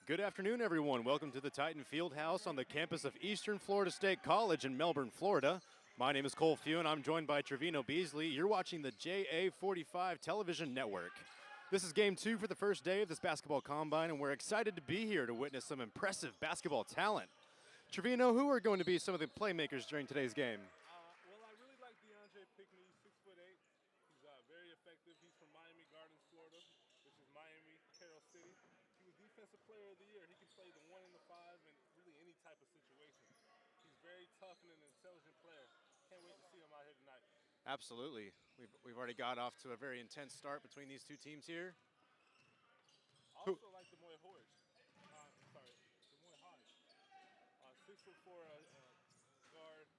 Good afternoon, everyone. Welcome to the Titan Fieldhouse on the campus of Eastern Florida State College in Melbourne, Florida. My name is Cole Few, and I'm joined by Trevino Beasley. You're watching the JA45 television network. This is game 2 for the first day of this basketball combine, and we're excited to be here to witness some impressive basketball talent. Trevino, who are going to be some of the playmakers during today's game? Well, I really like DeAndre Pickney. He's 6'8". He's very effective. He's from Miami Gardens, Florida, which is Miami, Carroll City. He was Defensive Player of the Year. He can play the 1 and the 5 in really any type of situation. He's very tough and an intelligent player. Can't wait to see him out here tonight. Absolutely. We've already got off to a very intense start between these two teams here. I also like Demoy Hodge. Demoy Hodge. 6'4" guard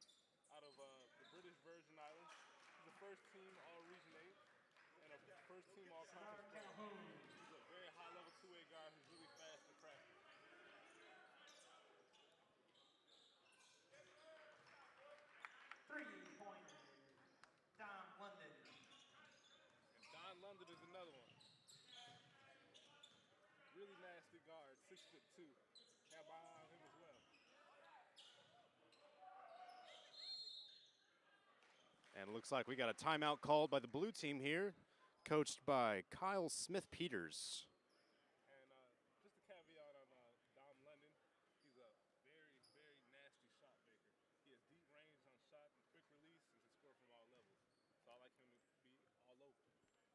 out of the British Virgin Islands. He's a first-team All-Region 8 and a first-team All-Conference player. He's a very high-level two-way guard who's really fast and crafty. 3-pointer, Don London. And Don London is another one. Really nasty guard, 6'2". Have my eye on him as well. And it looks like we got a timeout called by the blue team here, coached by Kyle Smithpeters. And just a caveat on Dom London, he's a very, very nasty shot maker. He has deep range on shot and quick release and can score from all levels. So I like him to be all over.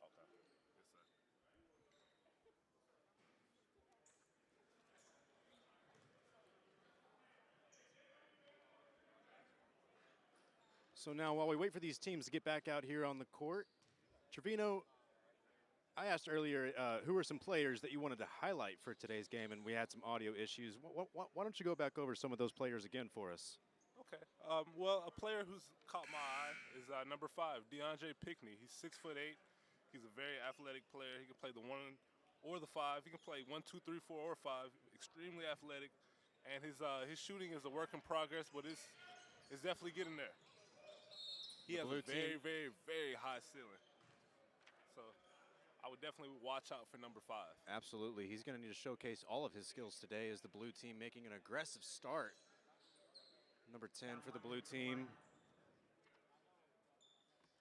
That's off. Okay. Yes, sir. So now while we wait for these teams to get back out here on the court, Trevino, I asked earlier who are some players that you wanted to highlight for today's game, and we had some audio issues. Why don't you go back over some of those players again for us? Okay. Well, a player who's caught my eye is number 5, DeAndre Pickney. He's 6'8". He's a very athletic player. He can play the 1 or the 5. He can play 1, 2, 3, 4, or 5. Extremely athletic, and his shooting is a work in progress, but it's definitely getting there. He has a very, very, very high ceiling. So I would definitely watch out for number 5. Absolutely. He's going to need to showcase all of his skills today as the blue team making an aggressive start. Number 10 for the blue team.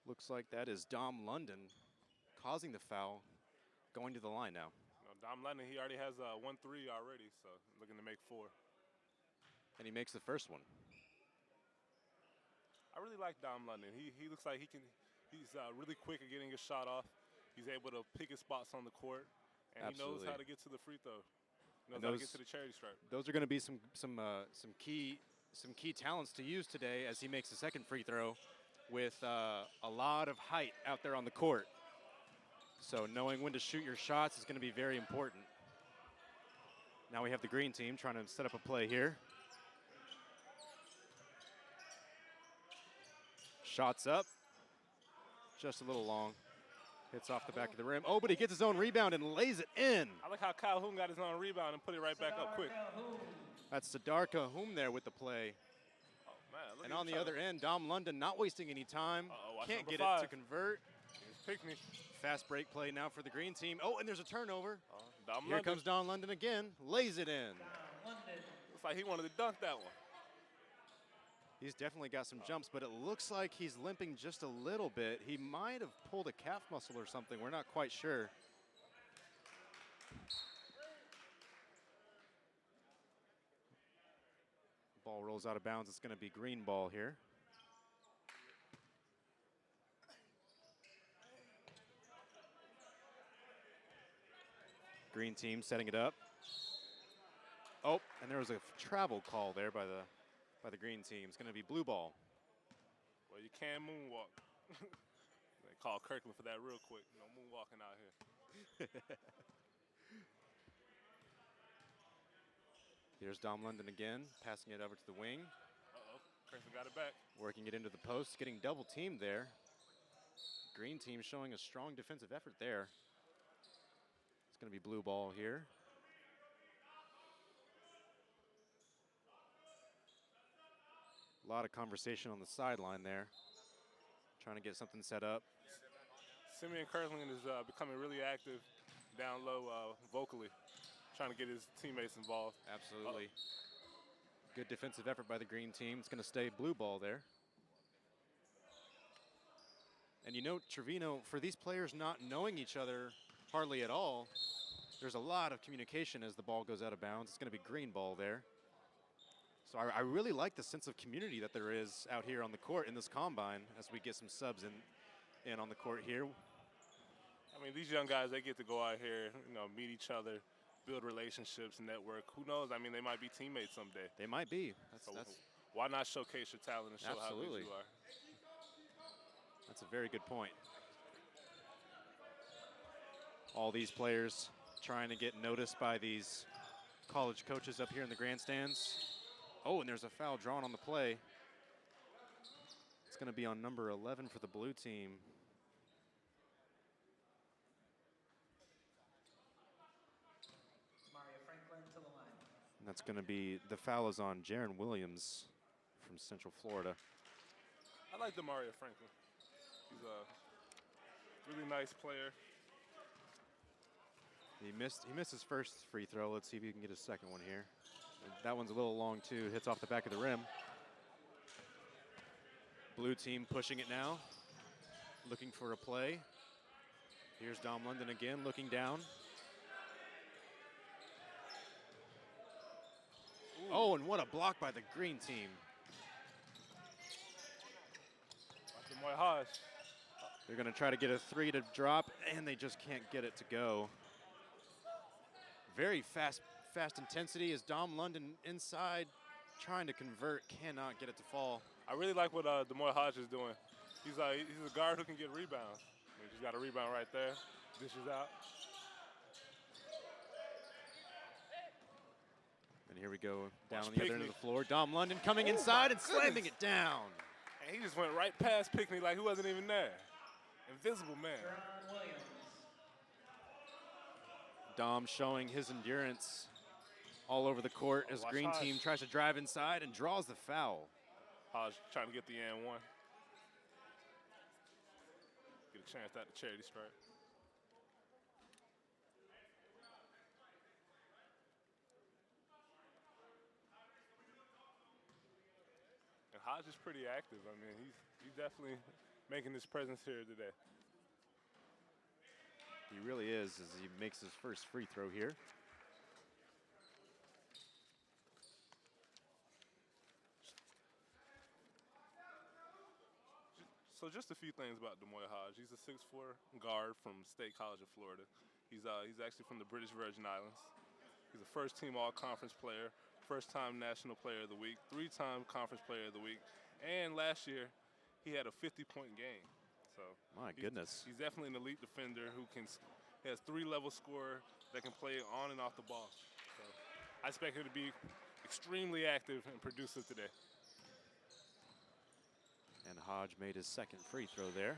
Looks like that is Dom London causing the foul, going to the line now. Dom London, he already has 1 3 already, so looking to make 4. And he makes the first one. I really like Dom London. He looks like he's really quick at getting his shot off. He's able to pick his spots on the court, and Absolutely. He knows how to get to the free throw. He knows And how to get to the charity stripe. Those are going to be some key talents to use today as he makes the second free throw with a lot of height out there on the court. So knowing when to shoot your shots is going to be very important. Now we have the green team trying to set up a play here. Shots up, just a little long. Hits off the back of the rim. Oh, but he gets his own rebound and lays it in. I like how Calhoun got his own rebound and put it right back up quick. That's Sadar Calhoun there with the play. Oh, man. And on the other end, Dom London not wasting any time. Can't get it to convert. Here's Pickney. Fast break play now for the green team. Oh, and there's a turnover. Dom Here London. comes Dom London again. Lays it in. Looks like he wanted to dunk that one. He's definitely got some jumps, but it looks like he's limping just a little bit. He might have pulled a calf muscle or something. We're not quite sure. Ball rolls out of bounds. It's going to be green ball here. Green team setting it up. Oh, and there was a travel call there by the green team. It's going to be blue ball. Well, you can moonwalk. They call Kirkland for that real quick. No moonwalking out here. Here's Dom London again, passing it over to the wing. Uh-oh, Kirkland got it back. Working it into the post, getting double teamed there. Green team showing a strong defensive effort there. It's going to be blue ball here. A lot of conversation on the sideline there. Trying to get something set up. Simeon Kirkland is becoming really active. down low vocally, trying to get his teammates involved. Absolutely. Good defensive effort by the green team. It's going to stay blue ball there. And you know, Trevino, for these players not knowing each other hardly at all, there's a lot of communication as the ball goes out of bounds. It's going to be green ball there. So I really like the sense of community that there is out here on the court in this combine as we get some subs in on the court here. I mean, these young guys, they get to go out here, you know, meet each other, build relationships, network. Who knows? I mean, they might be teammates someday. They might be. So why not showcase your talent and show Absolutely. how good you are? That's a very good point. All these players trying to get noticed by these college coaches up here in the grandstands. Oh, and there's a foul drawn on the play. It's going to be on number 11 for the blue team. Mario Franklin to the line. And that's going to be, the foul is on Jaron Williams from Central Florida. I like Mario Franklin. He's a really nice player. He missed his first free throw. Let's see if he can get a second one here. And that one's a little long too. Hits off the back of the rim. Blue team pushing it now. Looking for a play. Here's Dom London again, looking down. Ooh. Oh, and what a block by the green team. Demoy Hodge. They're going to try to get a three to drop, and they just can't get it to go. Very fast intensity as Dom London inside, trying to convert, cannot get it to fall. I really like what Demoy Hodge is doing. He's a guard who can get rebounds. I mean, he's got a rebound right there. Dishes out. And here we go, down on the other end of the floor. Dom London coming inside and slamming it down. And he just went right past Pickney like he wasn't even there. Invisible man. Dom showing his endurance all over the court as green team tries to drive inside and draws the foul. Hodge trying to get the and one. Get a chance at the charity stripe. And Hodge is pretty active. I mean, he's definitely making his presence here today. He really is as he makes his first free throw here. So just a few things about Demoy Hodge. He's a 6'4" guard from State College of Florida. He's actually from the British Virgin Islands. He's a first-team All-Conference player, first-time National Player of the Week, three-time Conference Player of the Week, and last year he had a 50-point game. So my goodness, he's definitely an elite defender who has three-level scorer that can play on and off the ball. So I expect him to be extremely active and producer today. And Hodge made his second free throw there.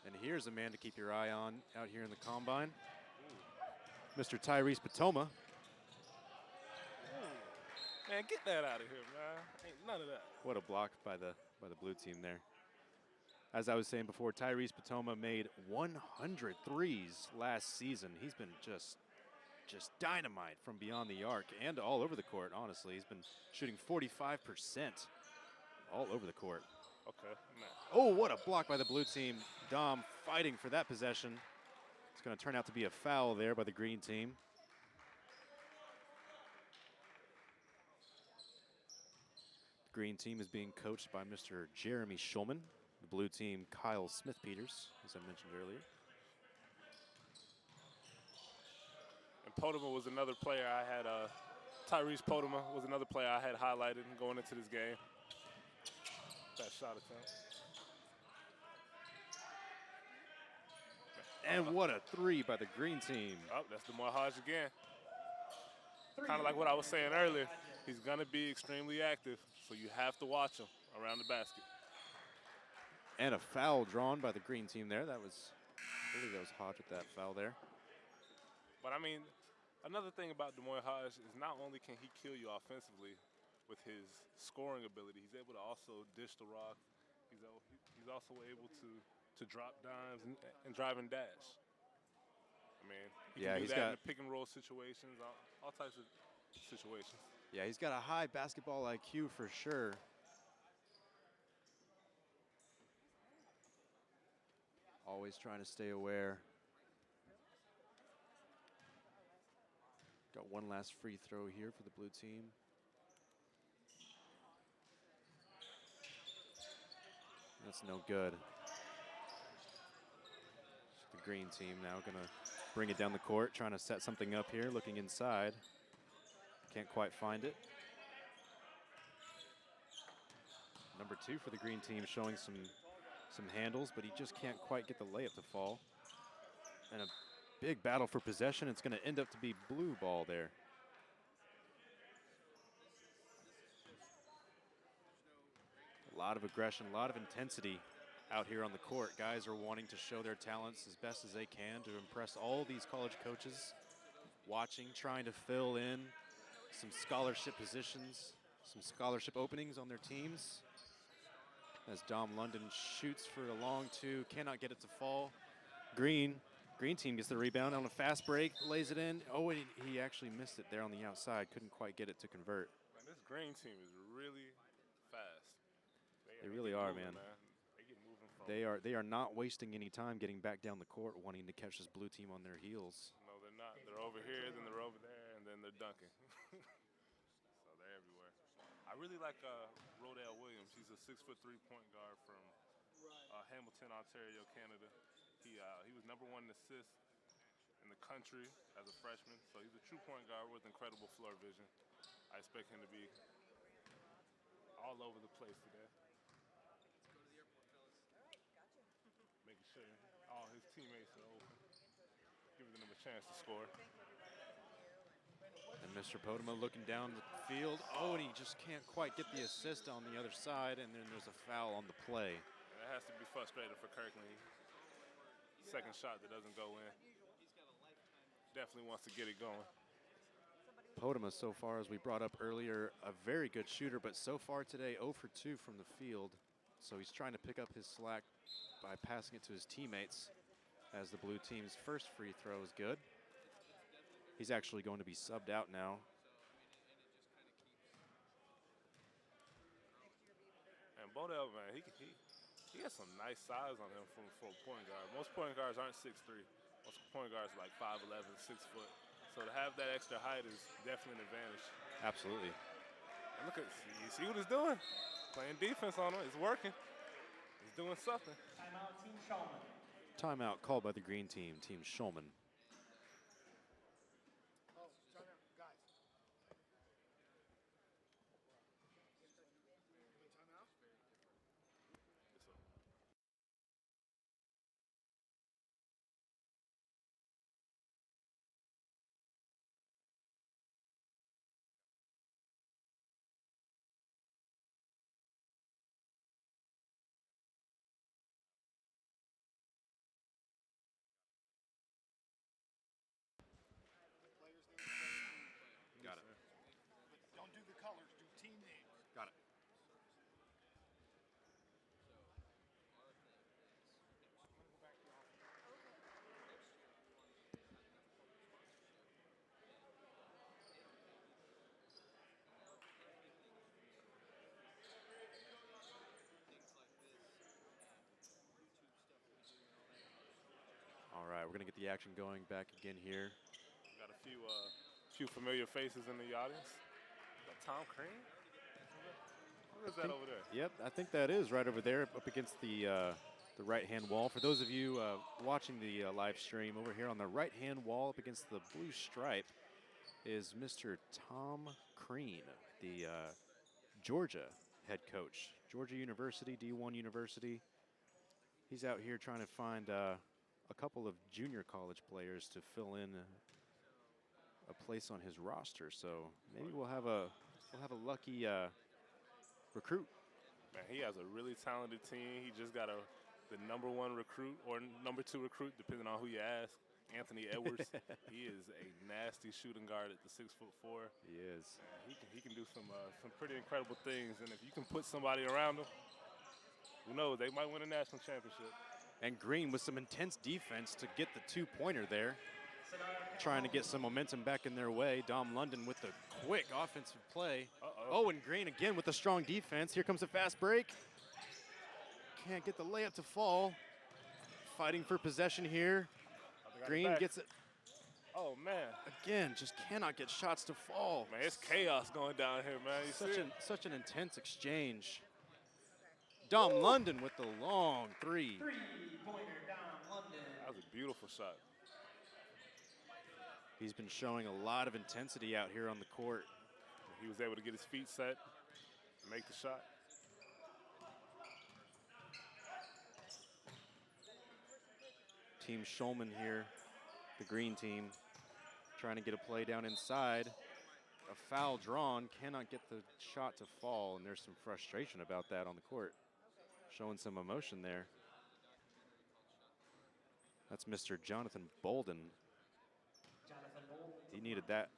And here's a man to keep your eye on out here in the combine. Mr. Tyrese Patoma. Man, get that out of here, man. Ain't none of that. What a block by the blue team there. As I was saying before, Tyrese Patoma made 100 threes last season. He's been just dynamite from beyond the arc and all over the court, honestly. He's been shooting 45% all over the court. Okay. Man. Oh, what a block by the blue team. Dom fighting for that possession. It's going to turn out to be a foul there by the green team. The green team is being coached by Mr. Jeremy Shulman. The blue team, Kyle Smithpeters, as I mentioned earlier. And Podema was another player I had, Tyrese Podema was another player I had highlighted going into this game. That shot attempt. And what a three by the green team. Oh, that's Demoy Hodge again. Kind of like what I was saying earlier. He's going to be extremely active, so you have to watch him around the basket. And a foul drawn by the green team there. I believe that was Hodge with that foul there. But I mean, another thing about Demoy Hodge is not only can he kill you offensively with his scoring ability, he's able to also dish the rock. He's also able to drop dimes and drive and dash. I mean, he can do he's that got in the pick and roll situations, all types of situations. Yeah, he's got a high basketball IQ for sure. Always trying to stay aware. Got one last free throw here for the blue team. That's no good. The green team now gonna bring it down the court, trying to set something up here, looking inside. Can't quite find it. Number 2 for the green team showing some handles, but he just can't quite get the layup to fall. And a big battle for possession. It's gonna end up to be blue ball there. A lot of aggression, a lot of intensity out here on the court. Guys are wanting to show their talents as best as they can to impress all these college coaches. Watching, trying to fill in some scholarship positions, some scholarship openings on their teams. As Dom London shoots for a long 2, cannot get it to fall. Green team gets the rebound on a fast break, lays it in. Oh, and he actually missed it there on the outside. Couldn't quite get it to convert. Man, this green team is really fast. They really are, moving, man. They get moving from. They are not wasting any time getting back down the court, wanting to catch this blue team on their heels. No, they're not. They're over here, then they're over there, and then they're dunking. So they're everywhere. I really like Rodale Williams. He's a 6'3" point guard from Hamilton, Ontario, Canada. He was #1 in assists in the country as a freshman. So he's a true point guard with incredible floor vision. I expect him to be all over the place today. Making sure all his teammates are open, giving them a chance to score. And Mr. Podema looking down the field. Oh, and he just can't quite get the assist on the other side, and then there's a foul on the play. And that has to be frustrating for Kirkland. Second shot that doesn't go in. Definitely wants to get it going. Podema, so far, as we brought up earlier, a very good shooter, but so far today, 0 for 2 from the field. So he's trying to pick up his slack by passing it to his teammates, as the blue team's first free throw is good. He's actually going to be subbed out now. And Bodell, man, he has some nice size on him for a point guard. Most point guards aren't 6'3". Most point guards are like 5'11", 6 foot. So to have that extra height is definitely an advantage. Absolutely. And look at, you see what he's doing? Playing defense on him. It's working. He's doing something. Timeout, Team Shulman. Timeout called by the green team, Team Shulman. Got it. Don't do the colors, do team names. Got it. All right, we're going to get the action going back again here. Got a few familiar faces in the audience. Got Tom Crean? Who is that over there? Yep, I think that is right over there up against the right-hand wall. For those of you watching the live stream, over here on the right-hand wall up against the blue stripe is Mr. Tom Crean, the Georgia head coach. Georgia University, D1 University. He's out here trying to find a couple of junior college players to fill in a place on his roster. So maybe we'll have a lucky recruit. Man, he has a really talented team. He just got the #1 recruit or #2 recruit, depending on who you ask, Anthony Edwards. He is a nasty shooting guard at the 6'4". He is. He can do some pretty incredible things, and if you can put somebody around him, Who knows? They might win a national championship. And Green with some intense defense to get the two-pointer there. Trying to get some momentum back in their way. Dom London with the quick offensive play. Oh, and Green again with the strong defense. Here comes a fast break. Can't get the layup to fall. Fighting for possession here. Green gets it. Oh, man. Again, just cannot get shots to fall. Man, it's chaos going down here, man. You Such an intense exchange. Dom London with the long three. Three-pointer, Dom London. That was a beautiful shot. He's been showing a lot of intensity out here on the court. He was able to get his feet set, make the shot. Team Shulman here, the green team, trying to get a play down inside. A foul drawn, cannot get the shot to fall, and there's some frustration about that on the court. Showing some emotion there. That's Mr. Jonathan Bolden. He needed that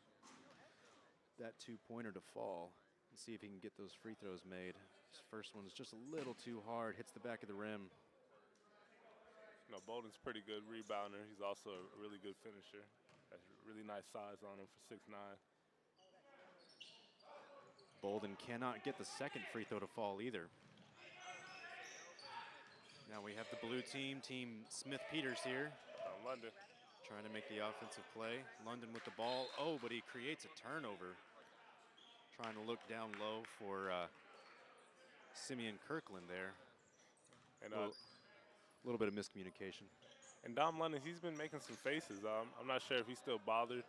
two-pointer to fall. Let's see if he can get those free throws made. His first one's just a little too hard, hits the back of the rim. You know, Bolden's pretty good rebounder. He's also a really good finisher. Has really nice size on him for 6'9". Bolden cannot get the second free throw to fall either. Now we have the blue team, Team Smithpeters here. London. Trying to make the offensive play. London with the ball. Oh, but he creates a turnover. Trying to look down low for Simeon Kirkland there. And a little bit of miscommunication. And Dom London, he's been making some faces. I'm not sure if he's still bothered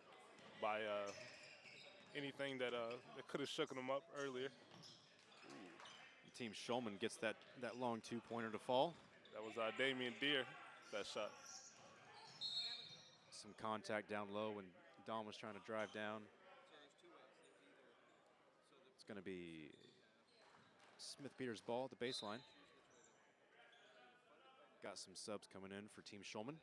by anything that could have shooken him up earlier. Team Shulman gets that long two-pointer to fall. That was Damian Deere, that shot. Some contact down low when Dom was trying to drive down. It's going to be Smithpeters' ball at the baseline. Got some subs coming in for Team Shulman.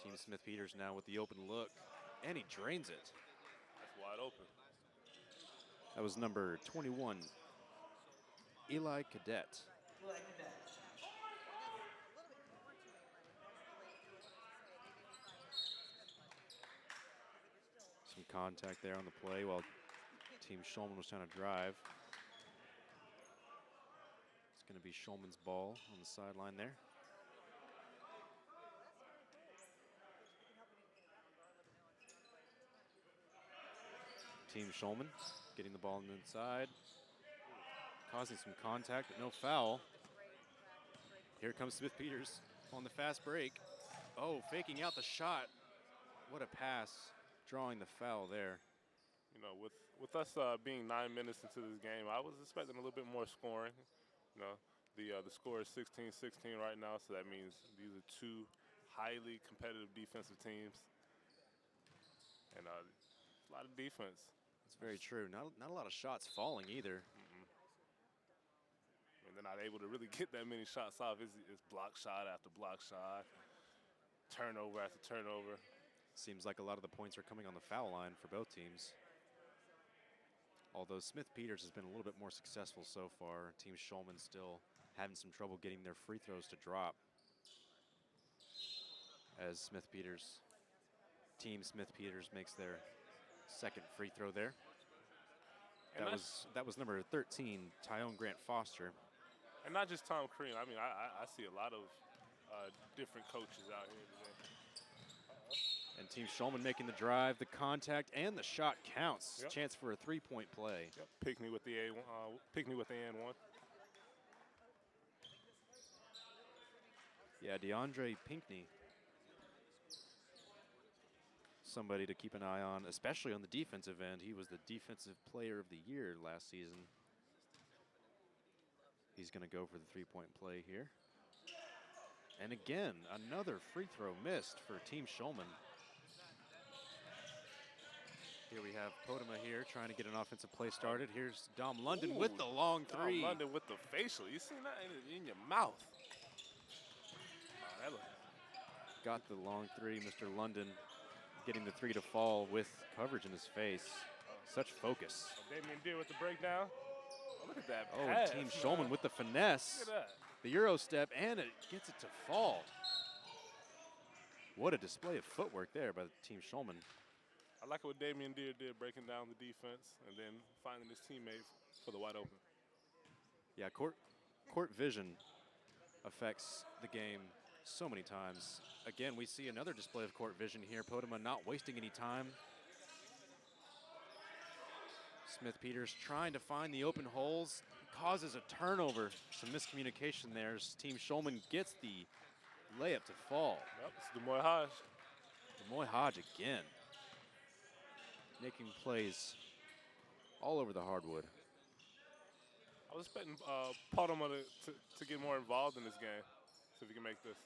Team Smithpeters now with the open look, and he drains it. That's wide open. That was number 21, Eli Cadet. Some contact there on the play while Team Shulman was trying to drive. It's going to be Shulman's ball on the sideline there. Team Shulman getting the ball on the inside, causing some contact, but no foul. Here comes Smithpeters on the fast break. Oh, faking out the shot. What a pass, drawing the foul there. You know, with us being 9 minutes into this game, I was expecting a little bit more scoring. You know, the score is 16-16 right now, so that means these are two highly competitive defensive teams, and a lot of defense. That's very true. Not a lot of shots falling either. I mean, they're not able to really get that many shots off. It's block shot after block shot, turnover after turnover. Seems like a lot of the points are coming on the foul line for both teams. Although Smithpeters has been a little bit more successful so far. Team Shulman still having some trouble getting their free throws to drop. As Team Smithpeters makes their second free throw there. That was number 13, Tyone Grant Foster. And not just Tom Crean. I mean, I see a lot of different coaches out here today. And Team Shulman making the drive, the contact, and the shot counts. Yep. Chance for a three-point play. Yep. Pickney with the Pickney with the and one. Yeah, DeAndre Pinkney. Somebody to keep an eye on, especially on the defensive end. He was the defensive player of the year last season. He's going to go for the three-point play here. And again, another free throw missed for Team Shulman. Here we have Podema here trying to get an offensive play started. Here's Dom London with the long three. Dom London with the facial. You seen that in your mouth. Got the long three. Mr. London getting the three to fall with coverage in his face. Such focus. Damian Deere with the breakdown. Oh, look at that Oh, pass, and Team man. Shulman with the finesse. Look at that. The Euro step, and it gets it to fall. What a display of footwork there by Team Shulman. I like what Damian Deere did, breaking down the defense and then finding his teammate for the wide open. Yeah, court vision affects the game so many times. Again, we see another display of court vision here. Podema not wasting any time. Smithpeters trying to find the open holes, causes a turnover. Some miscommunication there as Team Shulman gets the layup to fall. Yep, it's Demoy Hodge. Demoy Hodge again, making plays all over the hardwood. I was expecting Podema to get more involved in this game, see if he can make this.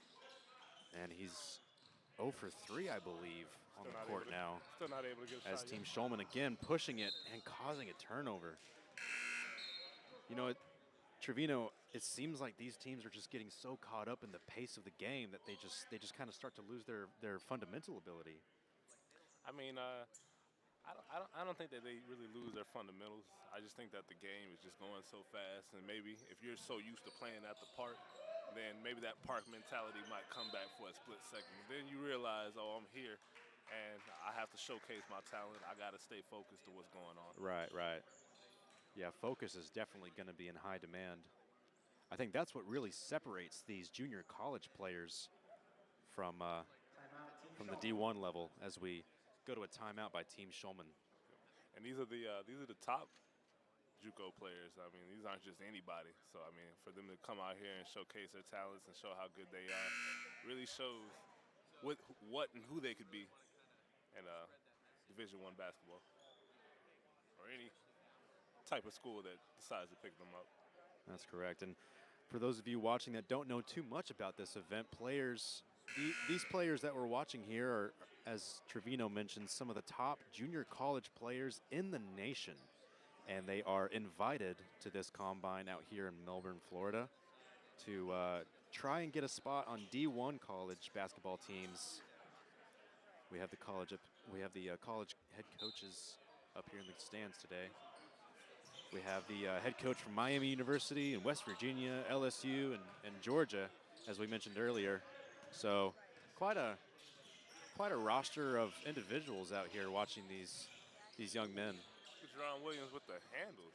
And he's 0 for 3, I believe, on the court now. Still not able to get a As shot Team yet. Shulman again pushing it and causing a turnover. You know, Trevino, it seems like these teams are just getting so caught up in the pace of the game that they just kind of start to lose their fundamental ability. I mean, I don't think that they really lose their fundamentals. I just think that the game is just going so fast, and maybe if you're so used to playing at the park, then maybe that park mentality might come back for a split second. Then you realize, oh, I'm here, and I have to showcase my talent. I got to stay focused to what's going on. Right, right. Yeah, focus is definitely going to be in high demand. I think that's what really separates these junior college players from the D1 level as we go to a timeout by Team Shulman. And these are the top JUCO players. I mean, these aren't just anybody. So, I mean, for them to come out here and showcase their talents and show how good they are really shows what and who they could be in Division I basketball or any type of school that decides to pick them up. That's correct. And for those of you watching that don't know too much about this event, these players that we're watching here are, as Trevino mentioned, some of the top junior college players in the nation. And they are invited to this combine out here in Melbourne, Florida, to try and get a spot on D1 college basketball teams. We have the college head coaches up here in the stands today. We have the head coach from Miami University and West Virginia, LSU, and Georgia, as we mentioned earlier. So quite a roster of individuals out here watching these young men. Jerron Williams with the handles.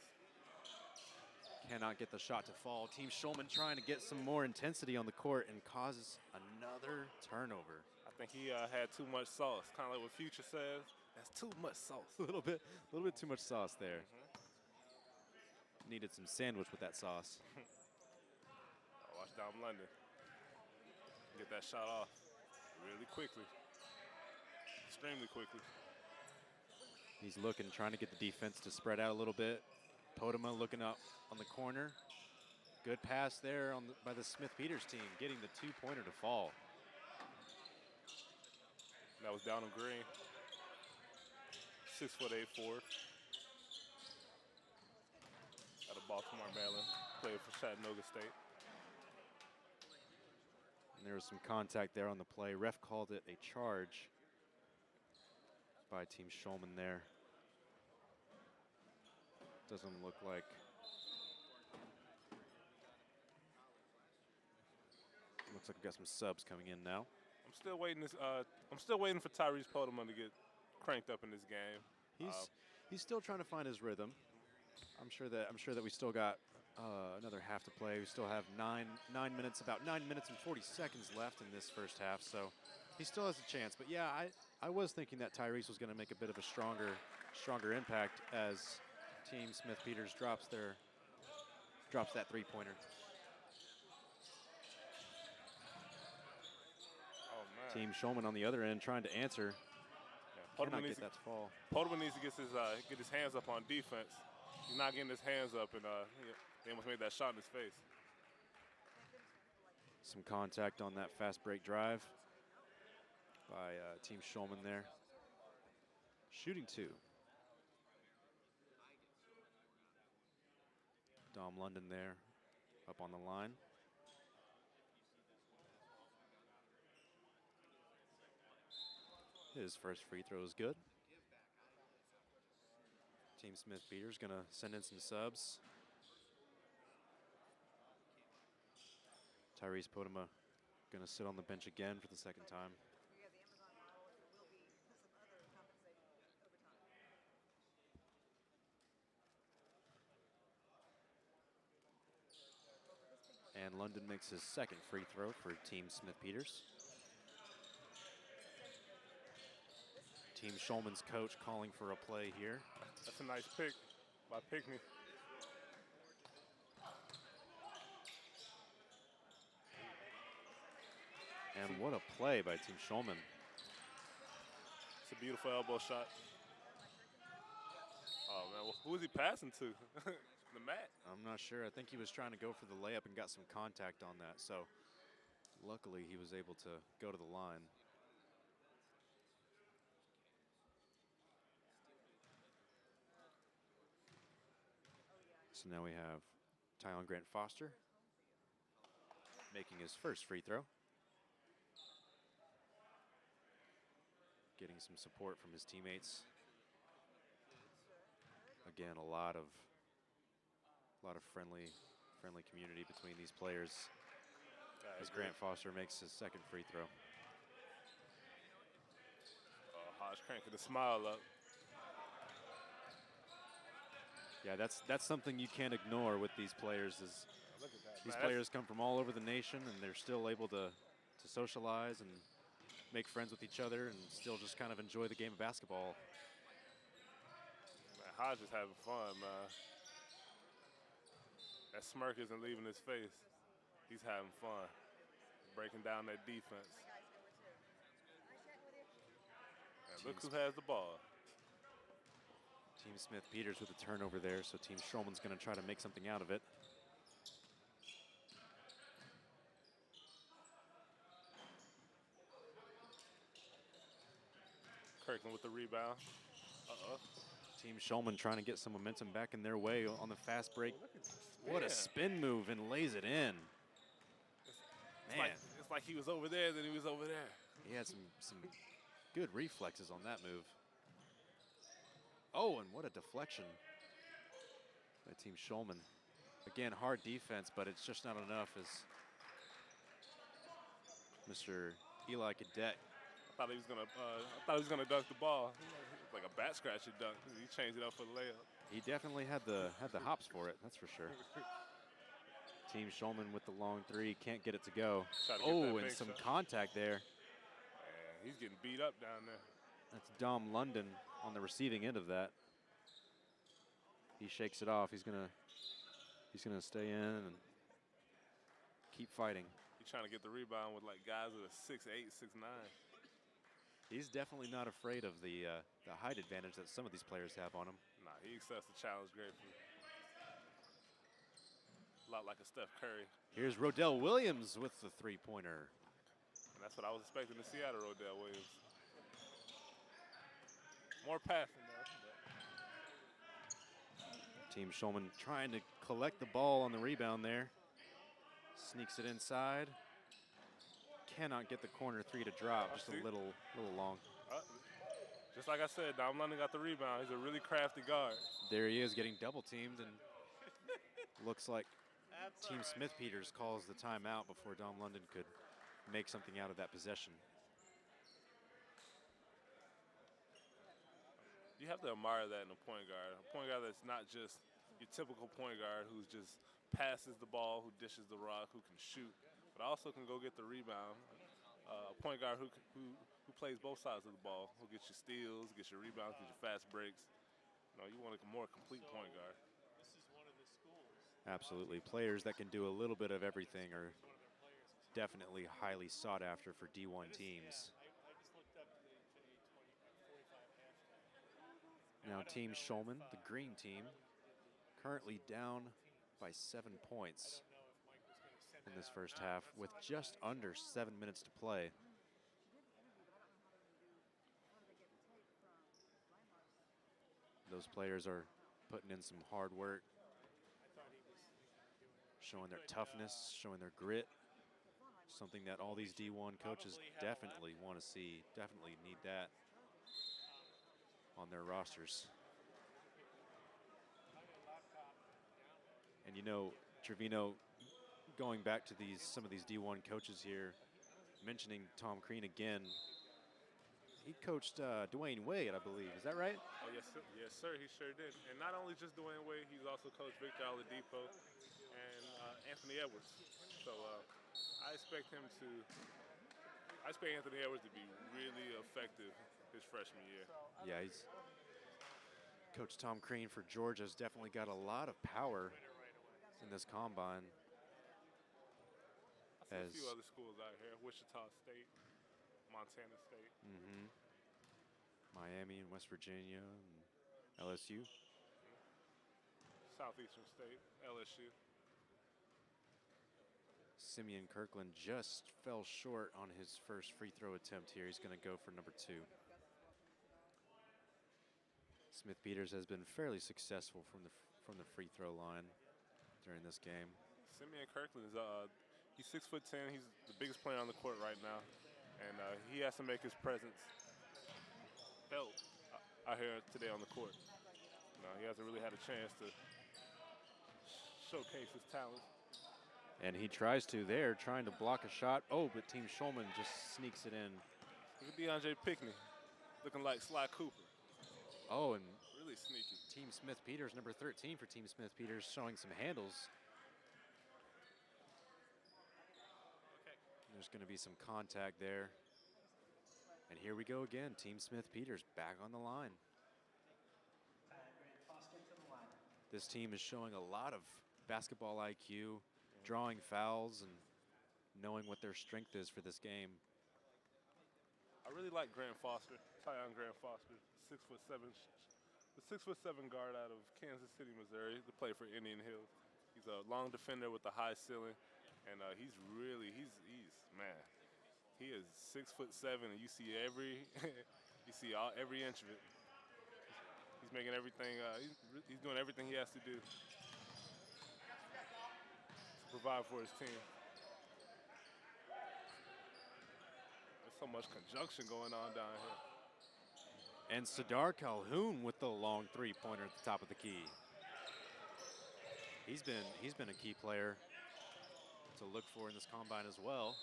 Cannot get the shot to fall. Team Shulman trying to get some more intensity on the court and causes another turnover. I think he had too much sauce. Kind of like what Future says, that's too much sauce. A little bit too much sauce there. Needed some sandwich with that sauce. Watch Dom London get that shot off really quickly, extremely quickly. He's looking, trying to get the defense to spread out a little bit. Podema looking up on the corner. Good pass there by the Smithpeters team, getting the two-pointer to fall. That was Downham Green, 6'8" forward. Out of Baltimore, Maryland, played for Chattanooga State. And there was some contact there on the play. Ref called it a charge by Team Shulman there. Doesn't look like. Looks like we got some subs coming in now. I'm still waiting for Tyrese Podema to get cranked up in this game. He's still trying to find his rhythm. I'm sure that we still got another half to play. We still have about 9 minutes and 40 seconds left in this first half, so he still has a chance. But yeah, I was thinking that Tyrese was going to make a bit of a stronger impact as Team Smithpeters drops that three-pointer. Oh man. Team Shulman on the other end trying to answer. Yeah, Cannot get that to fall. Podema needs to get his hands up on defense. He's not getting his hands up, and he almost made that shot in his face. Some contact on that fast break drive by Team Shulman there. Shooting two. Dom London there up on the line. His first free throw is good. Team Smithpeters going to send in some subs. Tyrese Podema going to sit on the bench again for the second time. And London makes his second free throw for Team Smithpeters. Team Shulman's coach calling for a play here. That's a nice pick by Pickney. And what a play by Team Shulman. It's a beautiful elbow shot. Oh, man, well, who was he passing to? The mat. I'm not sure. I think he was trying to go for the layup and got some contact on that. So luckily he was able to go to the line. So now we have Tylen Grant Foster making his first free throw. Getting some support from his teammates. Again, a lot of friendly community between these players as Grant Foster makes his second free throw. Hodge cranking the smile up. Yeah, that's something you can't ignore with these players. Is Look at that. these Man, players come from all over the nation and they're still able to socialize and make friends with each other and still just kind of enjoy the game of basketball. Man, Hodge is having fun, man. That smirk isn't leaving his face. He's having fun, breaking down that defense. And look who has the ball. Team Smithpeters with a turnover there, so Team Shulman's going to try to make something out of it. Kirkland with the rebound. Team Shulman trying to get some momentum back in their way on the fast break. What a spin move, and lays it in. Man, It's like he was over there, then he was over there. he had some good reflexes on that move. Oh, and what a deflection by Team Shulman. Again, hard defense, but it's just not enough as Mr. Eli Cadet. I thought he was gonna dunk the ball. Like a bat scratcher dunk. He changed it up for the layup. He definitely had the hops for it, that's for sure. Team Shulman with the long three, can't get it to go. Oh, and some contact there. Man, he's getting beat up down there. That's Dom London on the receiving end of that. He shakes it off. He's gonna stay in and keep fighting. He's trying to get the rebound with like guys that are 6'8", 6'9". He's definitely not afraid of the height advantage that some of these players have on him. Nah, he accepts the challenge gratefully. A lot like a Steph Curry. Here's Rodell Williams with the three-pointer. And that's what I was expecting to see out of Rodell Williams. More passing though. Team Shulman trying to collect the ball on the rebound there. Sneaks it inside. Cannot get the corner three to drop, just a little long. Just like I said, Dom London got the rebound. He's a really crafty guard. There he is getting double teamed, and looks like Team Smithpeters calls the timeout before Dom London could make something out of that possession. You have to admire that in a point guard. A point guard that's not just your typical point guard who just passes the ball, who dishes the rock, who can shoot, but also can go get the rebound. A point guard who plays both sides of the ball, who gets your steals, gets your rebounds, gets your fast breaks. You know, you want a more complete point guard. Absolutely. Players that can do a little bit of everything are definitely highly sought after for D1 teams. Now Team Shulman, the green team, currently down by 7 points in this first half with just under 7 minutes to play. Those players are putting in some hard work, showing their toughness, showing their grit, something that all these D1 coaches definitely want to see, definitely need that on their rosters. And you know, Trevino, going back to some of these D1 coaches here, mentioning Tom Crean again, he coached Dwayne Wade, I believe. Is that right? Oh, yes, sir. Yes, sir. He sure did. And not only just Dwayne Wade, he's also coached Victor Oladipo and Anthony Edwards. So I expect Anthony Edwards to be really effective his freshman year. Yeah, he's Coach Tom Crean for Georgia's definitely got a lot of power in this combine. I see a few other schools out here: Wichita State, Montana State. Miami and West Virginia and LSU. Southeastern State, LSU. Simeon Kirkland just fell short on his first free throw attempt here. He's going to go for number 2. Smithpeters has been fairly successful from the free throw line during this game. Simeon Kirkland is he's 6'10". He's the biggest player on the court right now, and he has to make his presence felt out here today on the court. He hasn't really had a chance to showcase his talent. And he tries to there, trying to block a shot. Oh, but Team Shulman just sneaks it in. Look at DeAndre Pickney, looking like Sly Cooper. Oh, and really sneaky. Team Smithpeters, number 13 for Team Smithpeters, showing some handles. There's going to be some contact there. And here we go again. Team Smithpeters back on the line. This team is showing a lot of basketball IQ, drawing fouls, and knowing what their strength is for this game. I really like Grant Foster, Tyon Grant Foster, 6'7", the 6'7" guard out of Kansas City, Missouri, to play for Indian Hills. He's a long defender with a high ceiling, and he's man. He is 6'7", and you see every inch of it. He's making everything. He's doing everything he has to do to provide for his team. There's so much conjunction going on down here. And Sadar Calhoun with the long three-pointer at the top of the key. He's been a key player to look for in this combine as well.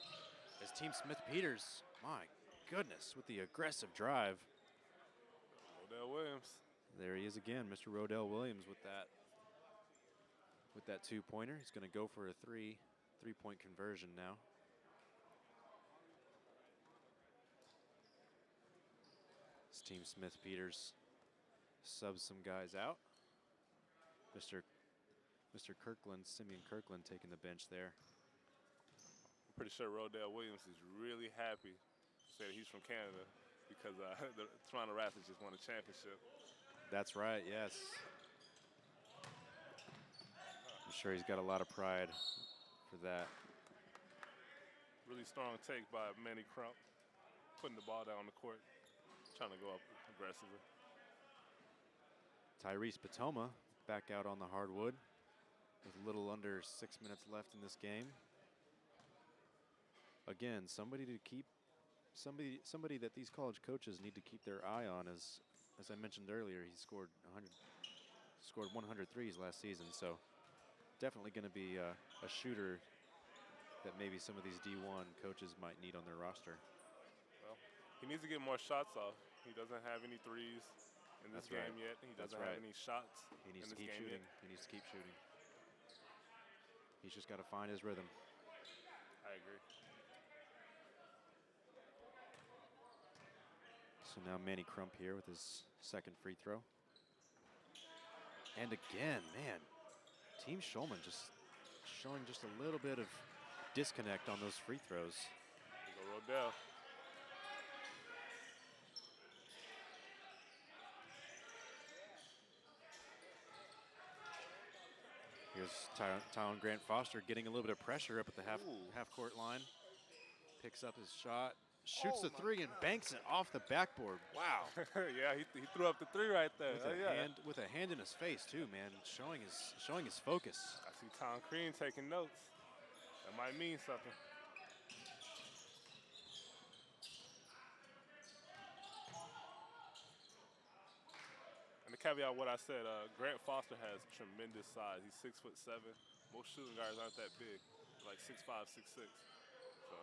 As Team Smithpeters, my goodness, with the aggressive drive. Rodell Williams. There he is again, Mr. Rodell Williams with that two-pointer. He's going to go for a three-point conversion now. This Team Smithpeters subs some guys out. Mr. Kirkland, Simeon Kirkland, taking the bench there. I'm pretty sure Rodell Williams is really happy that he's from Canada because the Toronto Raptors just won a championship. That's right, yes. I'm sure he's got a lot of pride for that. Really strong take by Manny Crump, putting the ball down on the court, trying to go up aggressively. Tyrese Patoma back out on the hardwood with a little under 6 minutes left in this game. Again, somebody that these college coaches need to keep their eye on. As I mentioned earlier, he scored 100 threes last season, so definitely going to be a shooter that maybe some of these D1 coaches might need on their roster. Well, he needs to get more shots off. He doesn't have any threes in this game yet. He doesn't have any shots. He needs to keep shooting. He needs to keep shooting. He's just got to find his rhythm. I agree. So now Manny Crump here with his second free throw. And again, man, Team Shulman just showing just a little bit of disconnect on those free throws. Here go Rodell. Here's Tyon Grant Foster getting a little bit of pressure up at the half court line. Picks up his shot, shoots the three, and banks it off the backboard. Wow. Yeah, he threw up the three right there. With a hand in his face too, man, showing his focus. I see Tom Crean taking notes. That might mean something. And to caveat what I said, Grant Foster has tremendous size. He's 6'7". Most shooting guards aren't that big, like 6'5", 6'6". So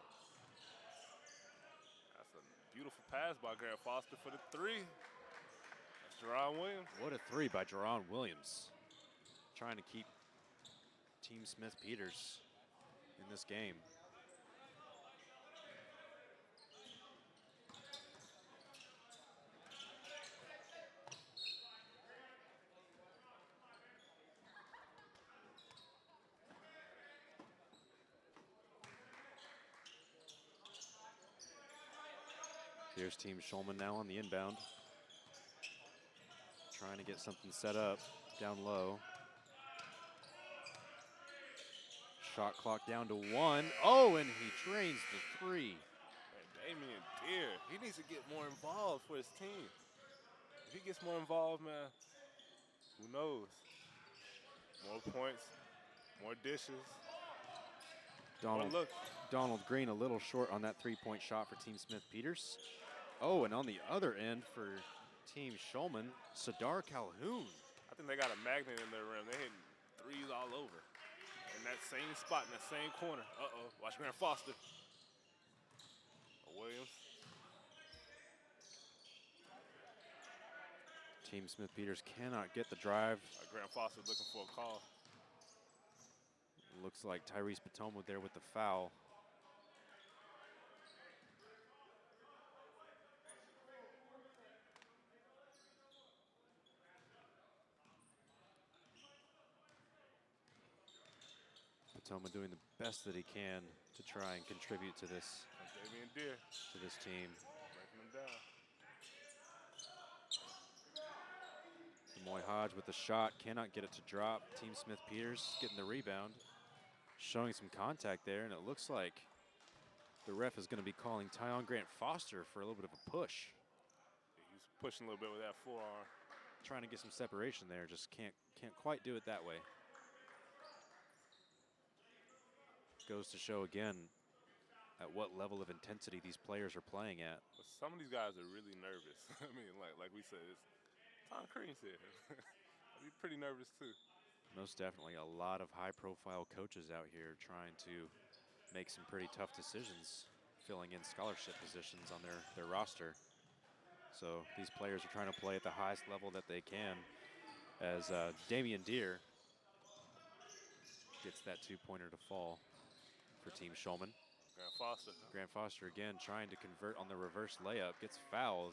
that's a beautiful pass by Grant Foster for the three. That's Jerron Williams. What a three by Jerron Williams. Trying to keep Team Smithpeters in this game. Here's Team Shulman now on the inbound. Trying to get something set up down low. Shot clock down to 1. Oh, and he drains the three. Man, Damian Deere, he needs to get more involved for his team. If he gets more involved, man, who knows? More points, more dishes. Donald Green a little short on that three-point shot for Team Smithpeters. Oh, and on the other end for Team Shulman, Sadar Calhoun. I think they got a magnet in their rim. They're hitting threes all over. In that same spot, in that same corner. Uh-oh, watch Grant Foster. Williams. Team Smithpeters cannot get the drive. Grant Foster looking for a call. Looks like Tyrese Potomac there with the foul. Potomac doing the best that he can to try and contribute to this. Damian Deere. To this team. Breaking them down. Moy Hodge with the shot, cannot get it to drop. Team Smithpeters getting the rebound. Showing some contact there, and it looks like the ref is going to be calling Tyon Grant Foster for a little bit of a push. Yeah, he's pushing a little bit with that forearm. Trying to get some separation there, just can't quite do it that way. Goes to show again at what level of intensity these players are playing at. But some of these guys are really nervous. I mean, like we said, it's Tom Crean's here. I'd be pretty nervous too. Most definitely a lot of high-profile coaches out here trying to make some pretty tough decisions, filling in scholarship positions on their roster. So these players are trying to play at the highest level that they can, as Damian Deere gets that two-pointer to fall for Team Shulman. Grant Foster again trying to convert on the reverse layup, gets fouled.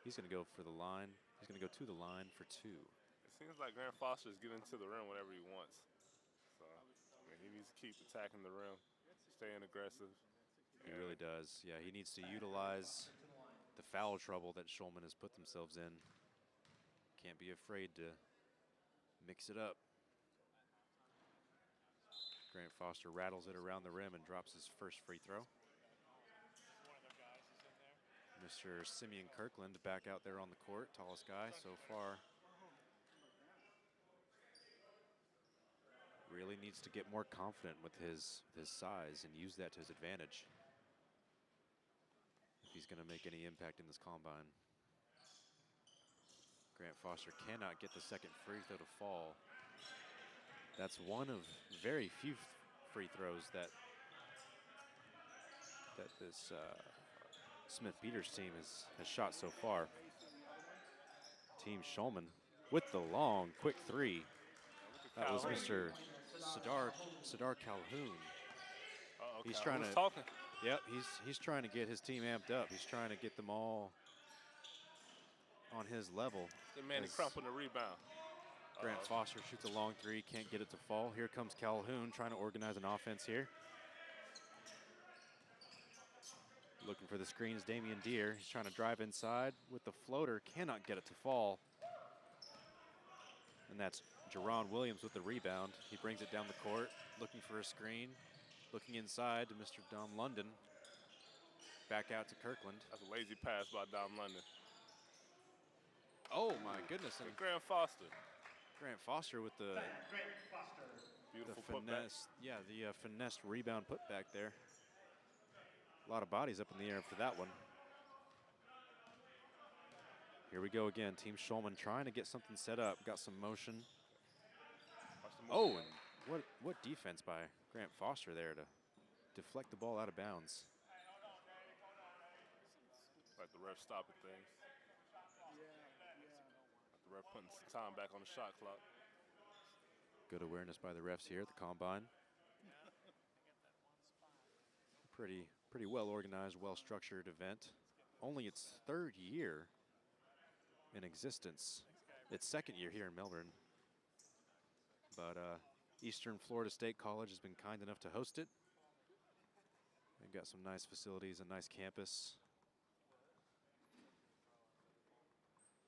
He's going to go for the line. He's going to go to the line for two. It seems like Grant Foster is getting to the rim whenever he wants. So I mean, he needs to keep attacking the rim, staying aggressive. He really does. Yeah, he needs to utilize the foul trouble that Shulman has put themselves in. Can't be afraid to mix it up. Grant Foster rattles it around the rim and drops his first free throw. Mr. Simeon Kirkland back out there on the court, tallest guy so far. Really needs to get more confident with his size and use that to his advantage if he's going to make any impact in this combine. Grant Foster cannot get the second free throw to fall. That's one of very few free throws that this Smithpeters team has shot so far. Team Shulman with the long, quick three. That was Mr. Sadar Calhoun. He's trying to. Talking. Yep, he's trying to get his team amped up. He's trying to get them all on his level. The man is crumping the rebound. Grant Foster shoots a long three, can't get it to fall. Here comes Calhoun trying to organize an offense here. Looking for the screens, Damian Deere. He's trying to drive inside with the floater, cannot get it to fall. And that's Jerron Williams with the rebound. He brings it down the court, looking for a screen, looking inside to Mr. Dom London. Back out to Kirkland. That's a lazy pass by Dom London. Oh my goodness. And Grant Foster. Grant Foster with the Beautiful finesse. Yeah, the finessed rebound putback there. A lot of bodies up in the air for that one. Here we go again. Team Shulman trying to get something set up. Got some motion. Watch the Oh, movement. and what defense by Grant Foster there to deflect the ball out of bounds. Like the ref stopping things. Like the ref putting some time back on the shot clock. Good awareness by the refs here at the Combine. Pretty well organized, well structured event. Only its third year in existence. Its second year here in Melbourne. But Eastern Florida State College has been kind enough to host it. They've got some nice facilities, a nice campus.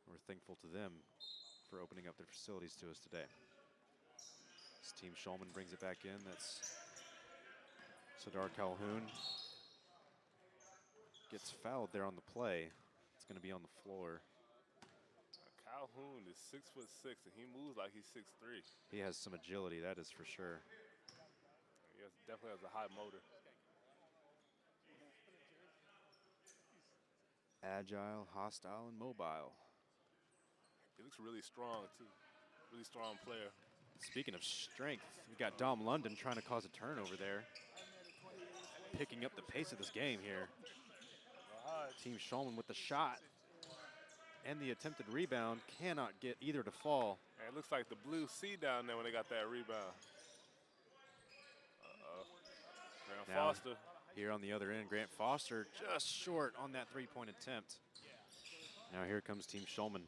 We're thankful to them for opening up their facilities to us today. This Team Shulman brings it back in. That's Sadar Calhoun. Gets fouled there on the play. It's going to be on the floor. Calhoun is 6'6", and he moves like he's 6'3". He has some agility, that is for sure. He definitely has a high motor. Agile, hostile, and mobile. He looks really strong, too. Really strong player. Speaking of strength, we got Dom London trying to cause a turnover there. Picking up the pace of this game here. Team Shulman with the shot and the attempted rebound cannot get either to fall. And it looks like the blue sea down there when they got that rebound. Grant Now, Foster. here on the other end, Grant Foster just short on that three-point attempt. Now here comes Team Shulman.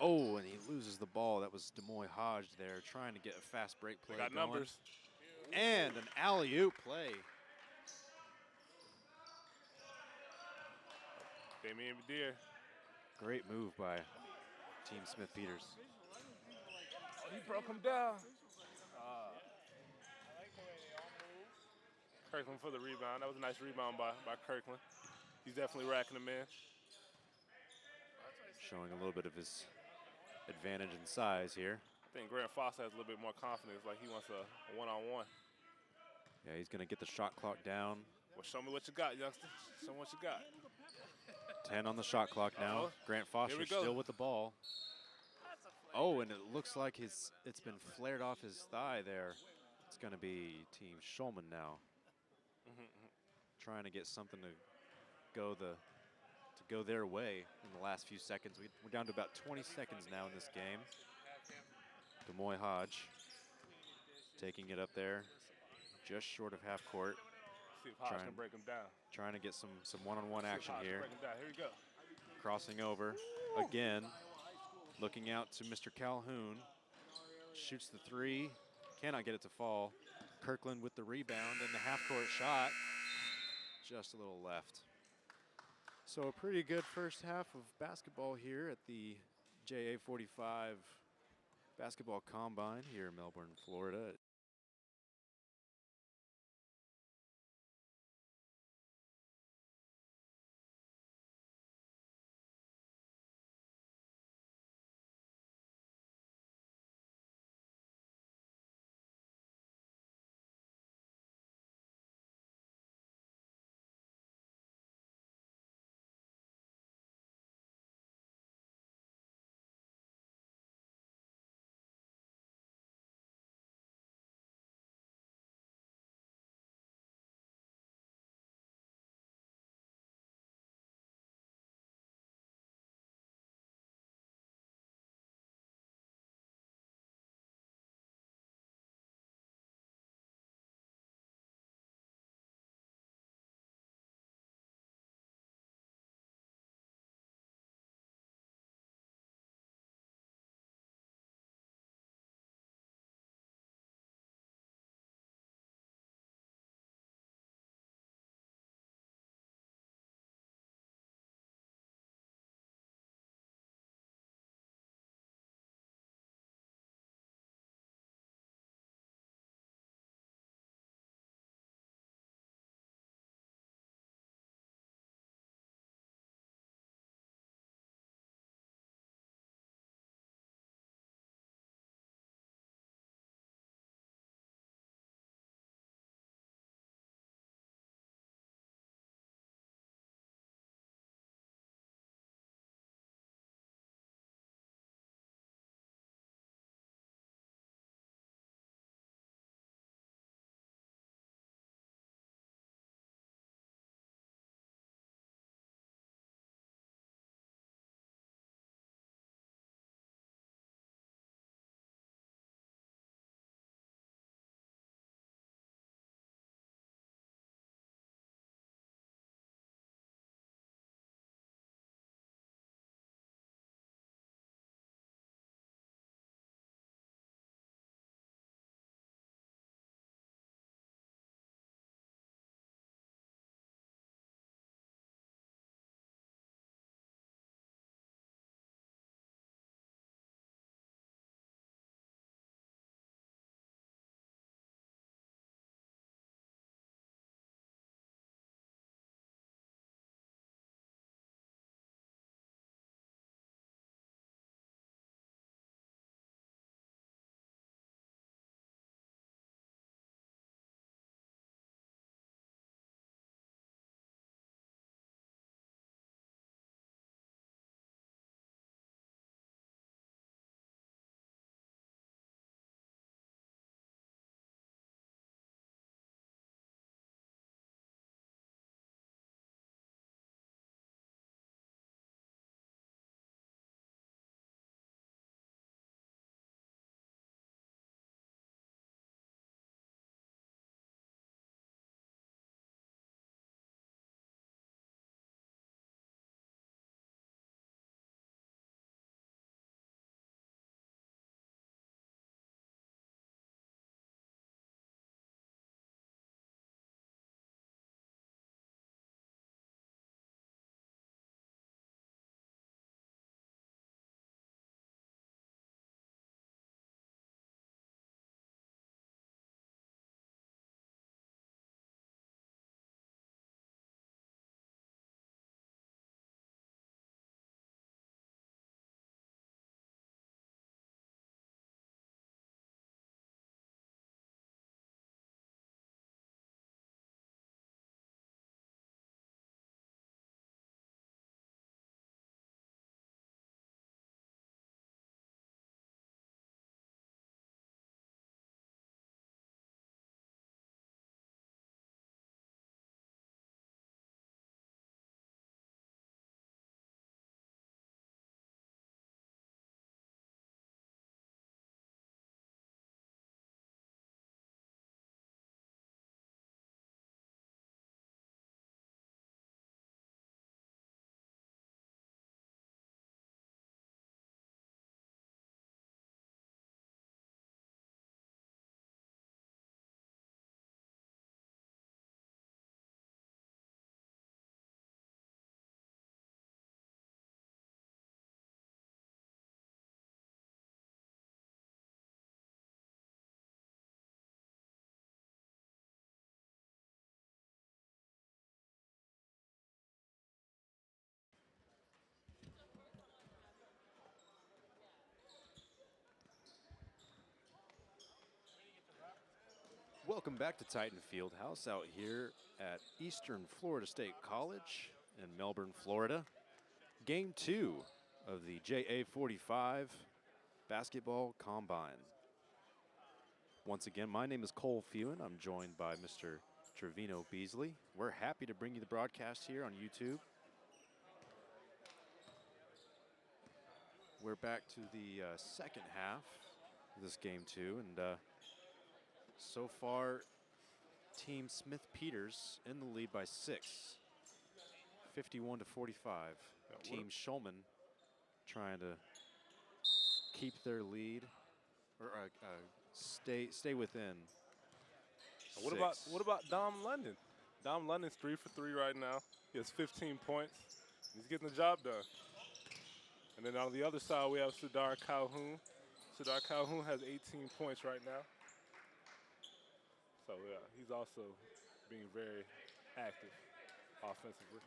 Oh, and he loses the ball. That was Demoy Hodge there trying to get a fast break play They got going. numbers. And an alley-oop play. Damian Bedier. Great move by Team Smithpeters. He broke him down. Kirkland for the rebound. That was a nice rebound by Kirkland. He's definitely racking them in. Showing a little bit of his advantage in size here. I think Grant Foster has a little bit more confidence, like he wants a one-on-one. Yeah, he's going to get the shot clock down. Well, show me what you got, youngster. Show me what you got. 10 on the shot clock now. Uh-oh. Grant Foster Here we go. still with the ball. Oh, and it looks like it's been flared off his thigh there. It's going to be Team Shulman now. Trying to get something to go their way in the last few seconds. We're down to about 20 seconds now in this game. Demoy Hodge taking it up there, just short of half court. See if Hodge can break him down. Trying to get some one-on-one action here. Break him down. Here we go. Crossing over again, looking out to Mr. Calhoun. Shoots the three, cannot get it to fall. Kirkland with the rebound and the half-court shot. Just a little left. So a pretty good first half of basketball here at the JA45 Basketball Combine here in Melbourne, Florida. Welcome back to Titan Fieldhouse out here at Eastern Florida State College in Melbourne, Florida. Game 2 of the JA45 Basketball Combine. Once again, my name is Cole Fewen. I'm joined by Mr. Trevino Beasley. We're happy to bring you the broadcast here on YouTube. We're back to the second half of this game 2, and so far, Team Smithpeters in the lead by 6, 51 to 45. Team Shulman trying to keep their lead or stay within. What about Dom London? Dom London's 3 for 3 right now. He has 15 points. He's getting the job done. And then on the other side, we have Sudar Calhoun. Sudar Calhoun has 18 points right now. So yeah, he's also being very active offensively.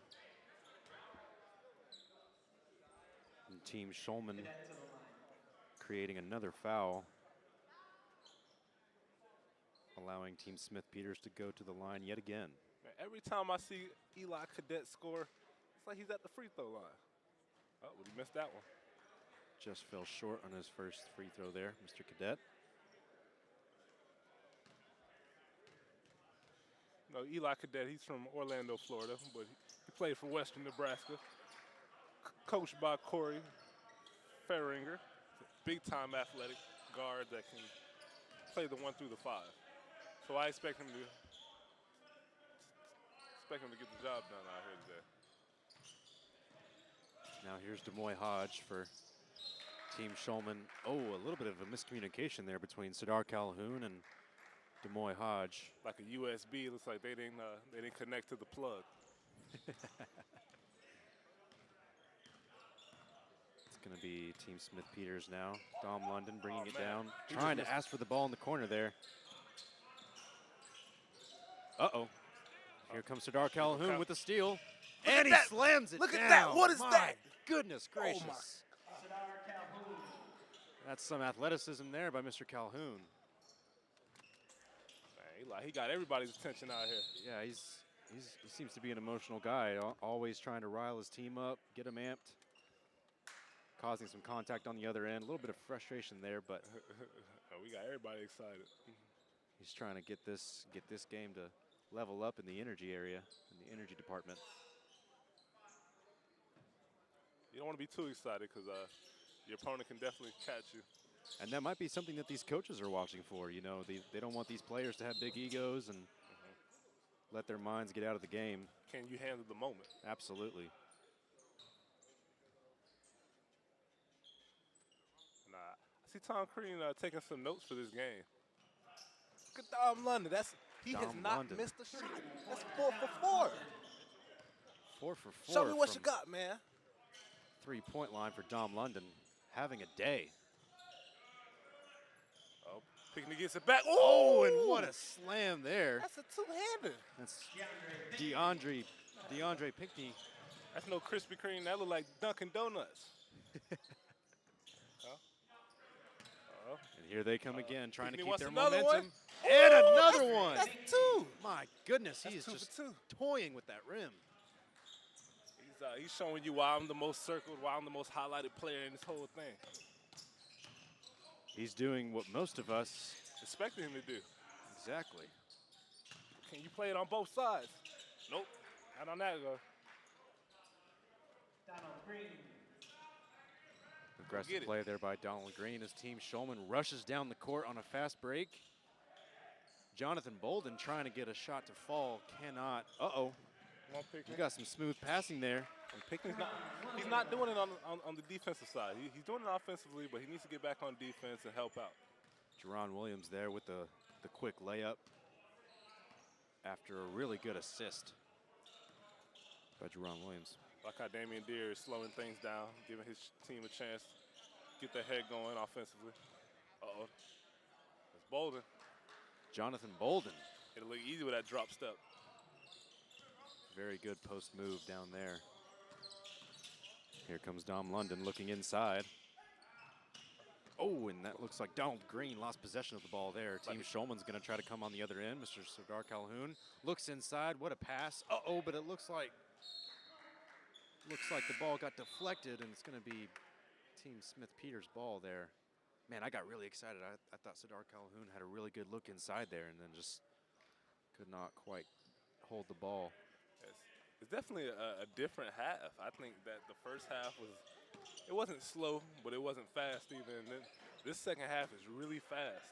And Team Shulman creating another foul, allowing Team Smithpeters to go to the line yet again. Man, every time I see Eli Cadet score, it's like he's at the free throw line. Oh, well, he missed that one. Just fell short on his first free throw there, Mr. Cadet. No, Eli Cadet, he's from Orlando, Florida, but he played for Western Nebraska. Coached by Corey Ferringer, big-time athletic guard that can play the 1 through the 5. So I expect him to get the job done out here today. Now here's DeMoy Hodge for Team Shulman. Oh, a little bit of a miscommunication there between Sudar Calhoun and DeMoy Hodge. Like a USB, it looks like they didn't connect to the plug. It's going to be Team Smithpeters now. Dom London bringing it down, trying to ask for the ball in the corner there. Uh-oh. Here comes Sudar Calhoun with the steal. And he slams it down. Look at that. What is that? Goodness gracious. Oh That's some athleticism there by Mr. Calhoun. Man, he got everybody's attention out here. Yeah, he seems to be an emotional guy, always trying to rile his team up, get them amped, causing some contact on the other end. A little bit of frustration there, but we got everybody excited. He's trying to get this game to level up in the energy area, in the energy department. You don't want to be too excited because your opponent can definitely catch you. And that might be something that these coaches are watching for. You know, they don't want these players to have big egos and let their minds get out of the game. Can you handle the moment? Absolutely. Nah, I see Tom Crean taking some notes for this game. Look at Dom London. He has not missed a shot. That's 4 for 4. 4 for 4. Show me what you got, man. 3-point line for Dom London, having a day. Oh, Pickney gets it back. Oh, and what a slam there. That's a two-hander. That's DeAndre Pickney. That's no Krispy Kreme. That look like Dunkin' Donuts. And here they come again, trying Pickney to keep their wants another momentum. one. And Ooh, another one. That's 2. My goodness, he is That's 2 just for 2. toying with that rim. He's showing you why I'm the most circled, why I'm the most highlighted player in this whole thing. He's doing what most of us Expecting him to do. exactly. Can you play it on both sides? Nope. Not on that go. Donald Green. Aggressive play there by Donald Green as Team Shulman rushes down the court on a fast break. Jonathan Bolden trying to get a shot to fall, cannot. Uh-oh. You got some smooth passing there. And Pickney's not doing it on the defensive side. He's doing it offensively, but he needs to get back on defense and help out. Jerron Williams there with the quick layup after a really good assist by Jerron Williams. Like how Damian Deere is slowing things down, giving his team a chance to get their head going offensively. Uh-oh. It's Bolden. Jonathan Bolden. It'll look easy with that drop step. Very good post move down there. Here comes Dom London looking inside. Oh, and that looks like Donald Green lost possession of the ball there. Team Shulman's going to try to come on the other end. Mr. Sardar Calhoun looks inside. What a pass. Uh-oh, but it looks like the ball got deflected, and it's going to be Team Smithpeters' ball there. Man, I got really excited. I thought Sardar Calhoun had a really good look inside there and then just could not quite hold the ball. It's definitely a different half. I think that the first half it wasn't slow, but it wasn't fast either. And then this second half is really fast.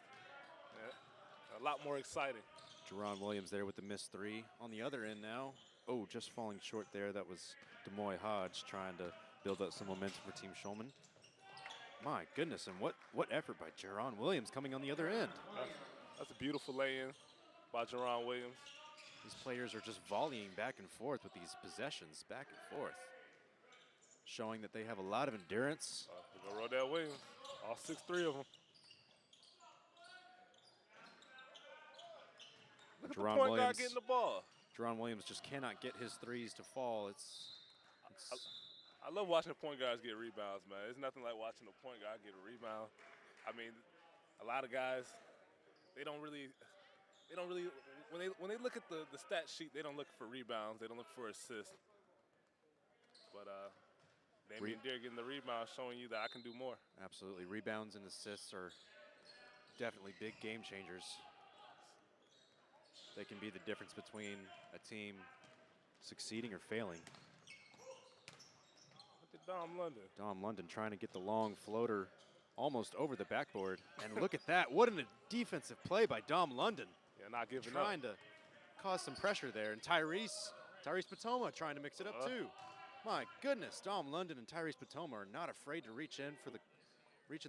Yeah, a lot more exciting. Jerron Williams there with the missed three. On the other end now, oh, just falling short there. That was Demoy Hodge trying to build up some momentum for Team Shulman. My goodness, and what effort by Jerron Williams coming on the other end. That's a beautiful lay-in by Jerron Williams. These players are just volleying back and forth with these possessions, back and forth, showing that they have a lot of endurance. Here go Rodell Williams, all 6'3" of them. Look at the point guard getting the ball. Jerron Williams just cannot get his threes to fall. I love watching the point guards get rebounds, man. There's nothing like watching a point guard get a rebound. I mean, a lot of guys, they don't really when they look at the stat sheet, they don't look for rebounds. They don't look for assists. But Damian Deere getting the rebound, showing you that I can do more. Absolutely, rebounds and assists are definitely big game changers. They can be the difference between a team succeeding or failing. Look at Dom London. Dom London trying to get the long floater almost over the backboard. And look at that. What a defensive play by Dom London. Yeah, not giving trying to cause some pressure there. And Tyrese Patoma trying to mix it up too. My goodness, Dom London and Tyrese Patoma are not afraid to reach in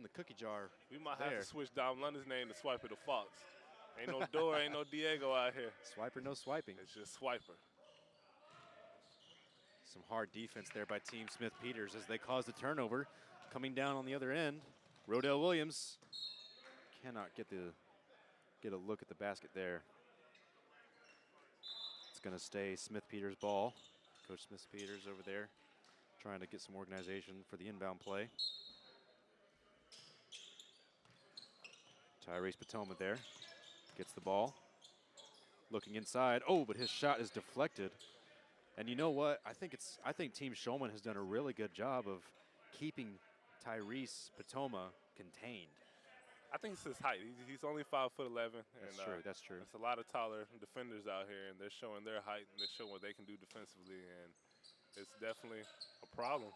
the cookie jar. We might have to switch Dom London's name to Swiper the Fox. Ain't no door, ain't no Diego out here. Swiper, no swiping. It's just Swiper. Some hard defense there by Team Smithpeters as they cause the turnover. Coming down on the other end, Rodell Williams cannot get a look at the basket there. It's going to stay Smithpeters' ball. Coach Smithpeters over there trying to get some organization for the inbound play. Tyrese Patoma there. Gets the ball, looking inside. Oh, but his shot is deflected. And you know what? I think Team Shulman has done a really good job of keeping Tyrese Patoma contained. I think it's his height. He's only 5'11". That's true. That's true. There's a lot of taller defenders out here, and they're showing their height and they're showing what they can do defensively, and it's definitely a problem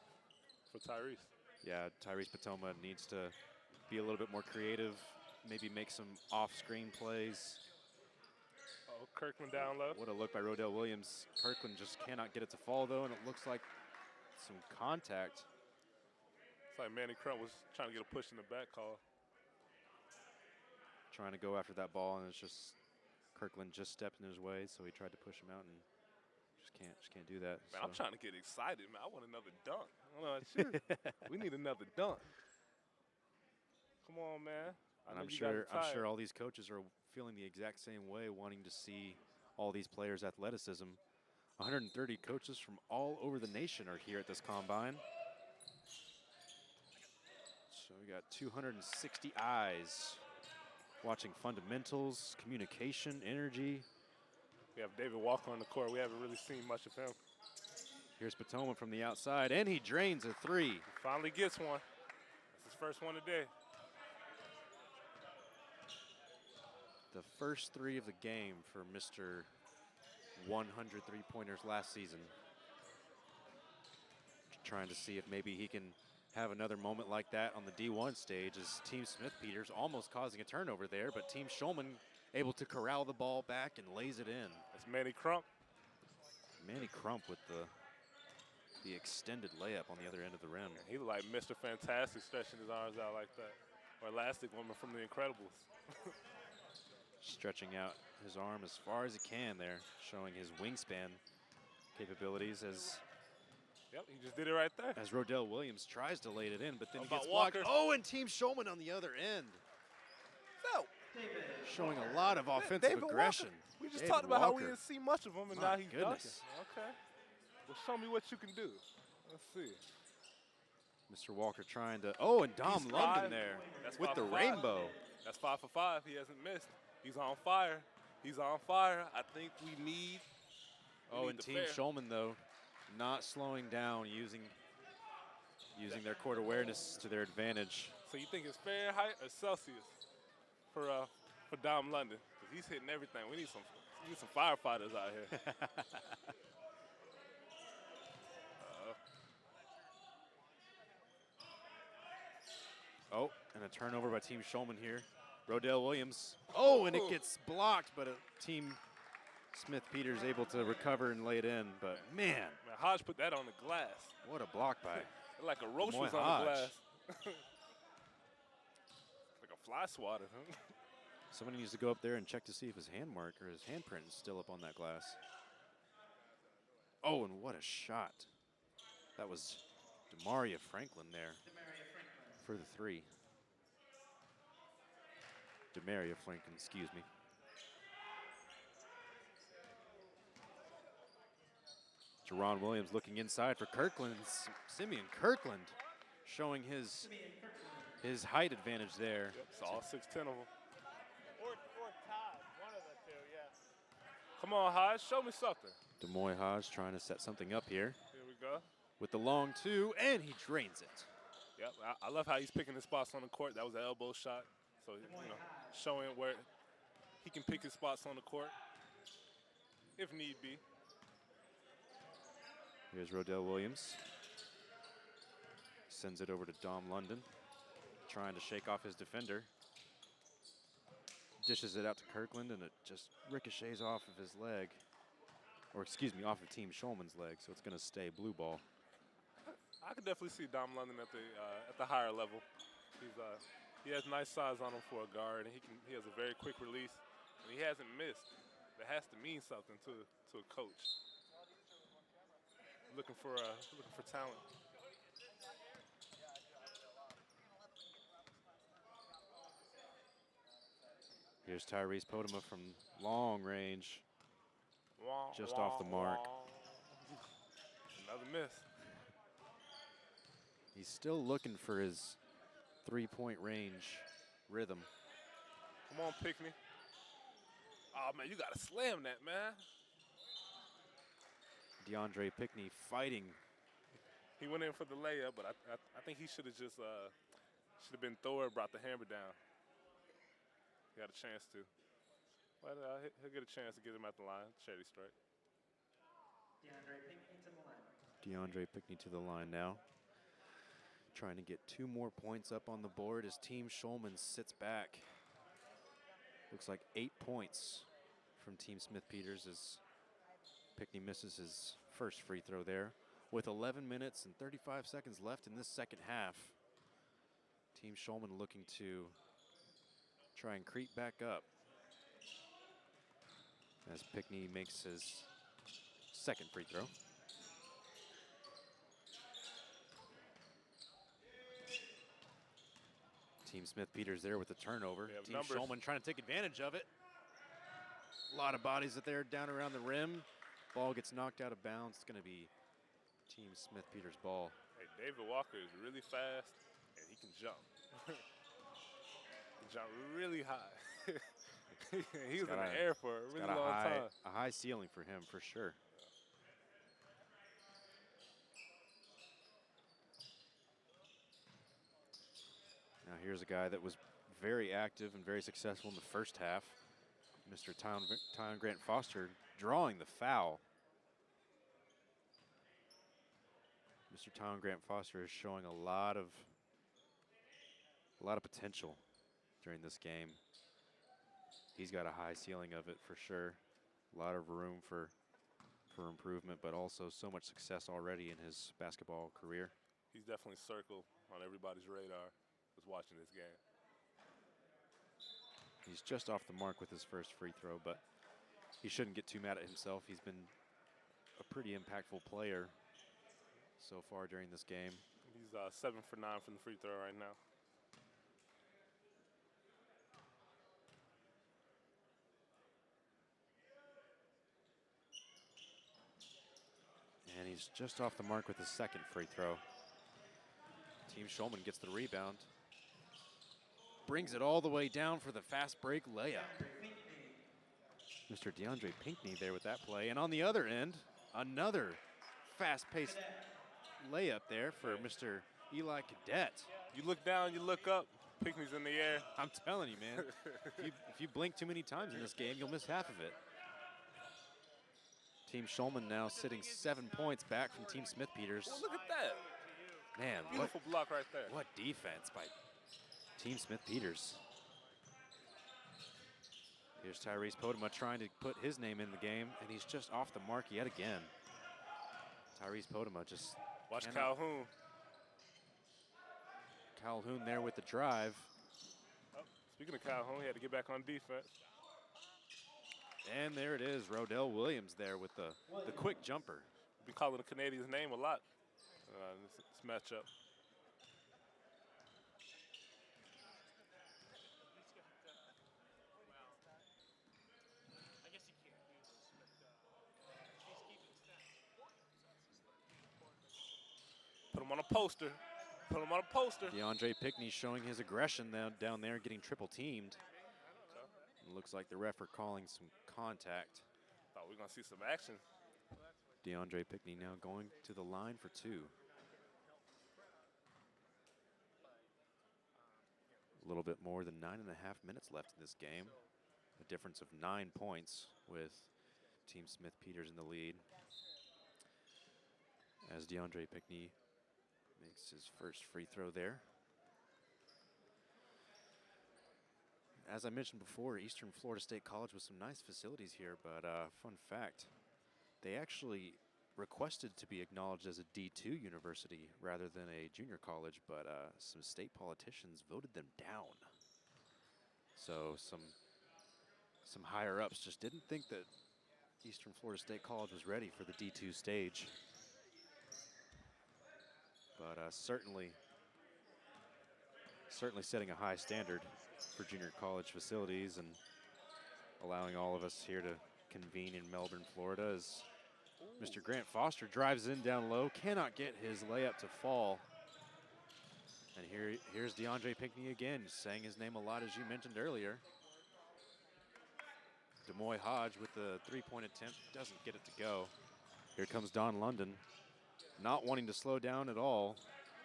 for Tyrese. Yeah, Tyrese Patoma needs to be a little bit more creative. Maybe make some off-screen plays. Oh, Kirkland down low. What a look by Rodell Williams. Kirkland just cannot get it to fall, though, and it looks like some contact. It's like Manny Crump was trying to get a push in the back call. Trying to go after that ball, and it's just Kirkland just stepped in his way, so he tried to push him out and just can't do that. Man, so. I'm trying to get excited, man. I want another dunk. I don't know about you. We need another dunk. Come on, man. And I'm sure all these coaches are feeling the exact same way, wanting to see all these players' athleticism. 130 coaches from all over the nation are here at this combine. So we got 260 eyes watching fundamentals, communication, energy. We have David Walker on the court. We haven't really seen much of him. Here's Patoma from the outside, and he drains a three. He finally gets one. That's his first one today. The first three of the game for Mr. 100 three-pointers last season. Trying to see if maybe he can have another moment like that on the D1 stage as Team Smithpeters almost causing a turnover there, but Team Shulman able to corral the ball back and lays it in. That's Manny Crump. Manny Crump with the extended layup on the other end of the rim. He looked like Mr. Fantastic stretching his arms out like that. Or Elastic Woman from The Incredibles. Stretching out his arm as far as he can there, showing his wingspan capabilities as... Yep, he just did it right there. As Rodell Williams tries to lay it in, but then he gets Walker. blocked. Oh, and Team Shulman on the other end. So, showing a lot of offensive aggression. Walker. We just talked about how we didn't see much of him, and now he's dunking. Okay. Well, show me what you can do. Let's see. Mr. Walker trying to, oh, and Dom He's London five. there That's with 5 the for 5. rainbow. That's 5 for 5. He hasn't missed. He's on fire. He's on fire. I think we need. Oh, and Team Shulman, though, not slowing down, using their court awareness to their advantage. So you think it's Fahrenheit or Celsius for Dom London? Because he's hitting everything. We need some firefighters out here. Oh, and a turnover by Team Shulman here. Rodell Williams. Oh, and it gets blocked, but Team Smithpeters able to recover and lay it in. But man, Hodge put that on the glass. What a block by Like a roach was on the glass. Like a fly swatter. Huh? Somebody needs to go up there and check to see if his hand mark or his handprint is still up on that glass. Oh, and what a shot. That was Demaria Franklin there for the three. Demaria Franklin, excuse me. Jerron Williams looking inside for Kirkland. Simeon Kirkland showing his height advantage there. Yep, it's all 6'10" of them. Or Todd, one of the two, yeah. Come on, Hodge, show me something. Demoy Hodge trying to set something up here. Here we go. With the long two, and he drains it. Yep, I love how he's picking his spots on the court. That was an elbow shot. So, showing where he can pick his spots on the court if need be. Here's Rodell Williams. Sends it over to Dom London. Trying to shake off his defender. Dishes it out to Kirkland, and it just ricochets off of his leg. Or excuse me, off of Team Shulman's leg, so it's going to stay blue ball. I could definitely see Dom London at the higher level. He has nice size on him for a guard, and he has a very quick release, and he hasn't missed. That has to mean something to a coach. Looking for talent. Here's Tyrese Podema from long range, just off the mark. Another miss. He's still looking for his three-point range rhythm. Come on, Pickney. Oh, man, you got to slam that, man. DeAndre Pickney fighting. He went in for the layup, but I think he should have just been Thor, brought the hammer down. He got a chance to. But he'll get a chance to get him at the line. Shady strike. DeAndre Pickney to the line now. Trying to get 2 more points up on the board as Team Shulman sits back. Looks like 8 points from Team Smithpeters as Pickney misses his first free throw there. With 11 minutes and 35 seconds left in this second half, Team Shulman looking to try and creep back up as Pickney makes his second free throw. Team Smithpeters there with the turnover. Team Shulman trying to take advantage of it. A lot of bodies that they're down around the rim. Ball gets knocked out of bounds. It's going to be Team Smithpeters ball. Hey, David Walker is really fast, and he can jump. He can jump really high. He was in the air for a really long time. A high ceiling for him, for sure. Now here's a guy that was very active and very successful in the first half. Mr. Tyron Grant Foster drawing the foul. Mr. Tyron Grant Foster is showing a lot of potential during this game. He's got a high ceiling of it for sure. A lot of room for improvement, but also so much success already in his basketball career. He's definitely circled on everybody's radar who's watching this game. He's just off the mark with his first free throw, but he shouldn't get too mad at himself. He's been a pretty impactful player so far during this game. He's 7 for 9 from the free throw right now. And he's just off the mark with his second free throw. Team Shulman gets the rebound. Brings it all the way down for the fast break layup. Mr. DeAndre Pinckney there with that play. And on the other end, another fast-paced layup there for Mr. Eli Cadet. You look down, you look up, Pinckney's in the air. I'm telling you, man. if you blink too many times in this game, you'll miss half of it. Team Shulman now sitting 7 points back from Team Smithpeters. Oh, look at that. Man, Beautiful block right there. what defense by Team Smithpeters. Here's Tyrese Podema trying to put his name in the game, and he's just off the mark yet again. Tyrese Podema just Watch cannot. Calhoun. Calhoun there with the drive. Oh, speaking of Calhoun, he had to get back on defense. And there it is, Rodell Williams there with the quick jumper. We've been calling the Canadian's name a lot this matchup. Put him on a poster. Put him on a poster. DeAndre Pinckney showing his aggression down there, getting triple teamed. It looks like the ref are calling some contact. Thought we were going to see some action. DeAndre Pinckney now going to the line for 2. A little bit more than 9.5 minutes left in this game. A difference of 9 points with Team Smithpeters in the lead. As DeAndre Pinckney makes his first free throw there. As I mentioned before, Eastern Florida State College with some nice facilities here, but fun fact, they actually requested to be acknowledged as a D2 university rather than a junior college, but some state politicians voted them down. So some higher ups just didn't think that Eastern Florida State College was ready for the D2 stage. But certainly setting a high standard for junior college facilities and allowing all of us here to convene in Melbourne, Florida, as Mr. Grant Foster drives in down low, cannot get his layup to fall. And here's DeAndre Pinckney again, saying his name a lot, as you mentioned earlier. Demoy Hodge with the three-point attempt, doesn't get it to go. Here comes Don London, not wanting to slow down at all.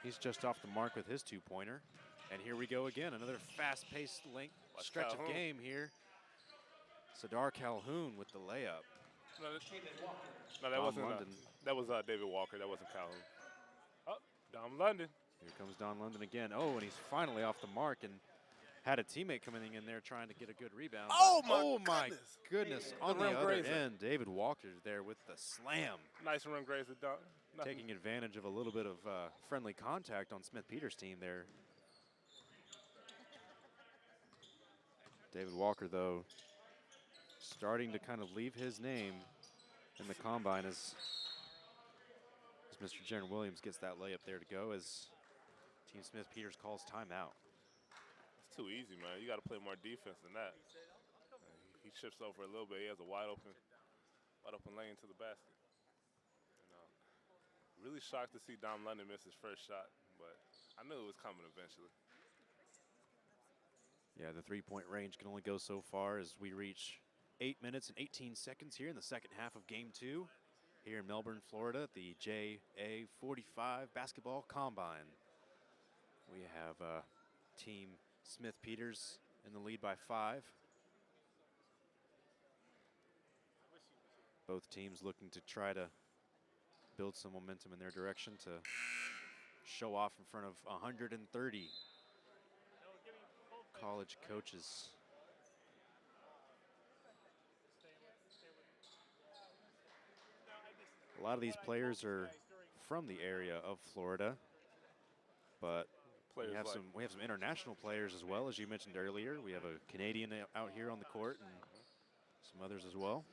He's just off the mark with his two-pointer. And here we go again, another fast-paced stretch of game here. Sadar Calhoun with the layup. No, that wasn't London. That was David Walker. That wasn't Calhoun. Oh, Don London. Here comes Don London again. Oh, and he's finally off the mark and had a teammate coming in there trying to get a good rebound. Oh my goodness. On the other end, David Walker there with the slam. Nice rim grazer, Don. Taking advantage of a little bit of friendly contact on Smithpeters' team there. David Walker, though, starting to kind of leave his name in the combine as Mr. Jaron Williams gets that layup there to go as Team Smithpeters calls timeout. It's too easy, man. You got to play more defense than that. He shifts over a little bit. He has a wide open lane to the basket. Really shocked to see Dom London miss his first shot, but I knew it was coming eventually. Yeah, the three-point range can only go so far as we reach 8 minutes and 18 seconds here in the second half of Game 2 here in Melbourne, Florida at the JA45 Basketball Combine. We have Team Smithpeters in the lead by 5. Both teams looking to try to build some momentum in their direction to show off in front of 130 college coaches. A lot of these players are from the area of Florida, but we have some international players as well, as you mentioned earlier. We have a Canadian out here on the court and some others as well.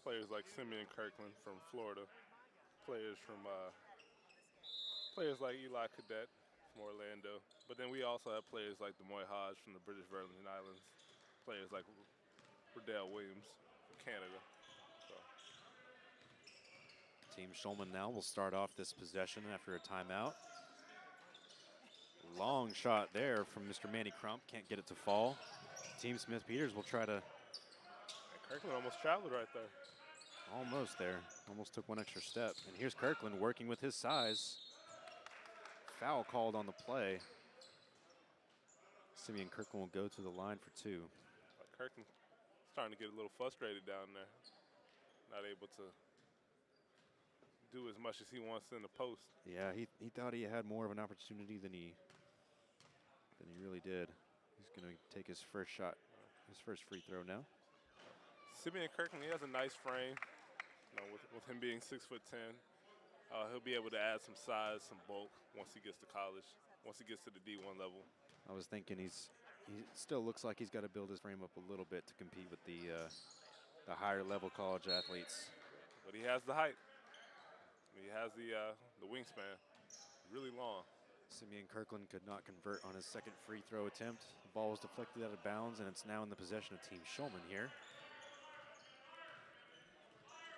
Players like Simeon Kirkland from Florida. Players like Eli Cadet from Orlando. But then we also have players like Demoy Hodge from the British Virgin Islands. Players like Rodell Williams from Canada. So. Team Shulman now will start off this possession after a timeout. Long shot there from Mr. Manny Crump. Can't get it to fall. Team Smithpeters will try to. Kirkland almost traveled right there. Almost there. Almost took one extra step. And here's Kirkland working with his size. Foul called on the play. Simeon Kirkland will go to the line for 2. Kirkland starting to get a little frustrated down there. Not able to do as much as he wants in the post. Yeah, he thought he had more of an opportunity than he really did. He's going to take his first shot, his first free throw now. Simeon Kirkland, he has a nice frame. You know, with him being 6'10", he'll be able to add some size, some bulk once he gets to college, once he gets to the D1 level. I was thinking he still looks like he's got to build his frame up a little bit to compete with the higher level college athletes. But he has the height. He has the wingspan, really long. Simeon Kirkland could not convert on his second free throw attempt. The ball was deflected out of bounds, and it's now in the possession of Team Shulman here.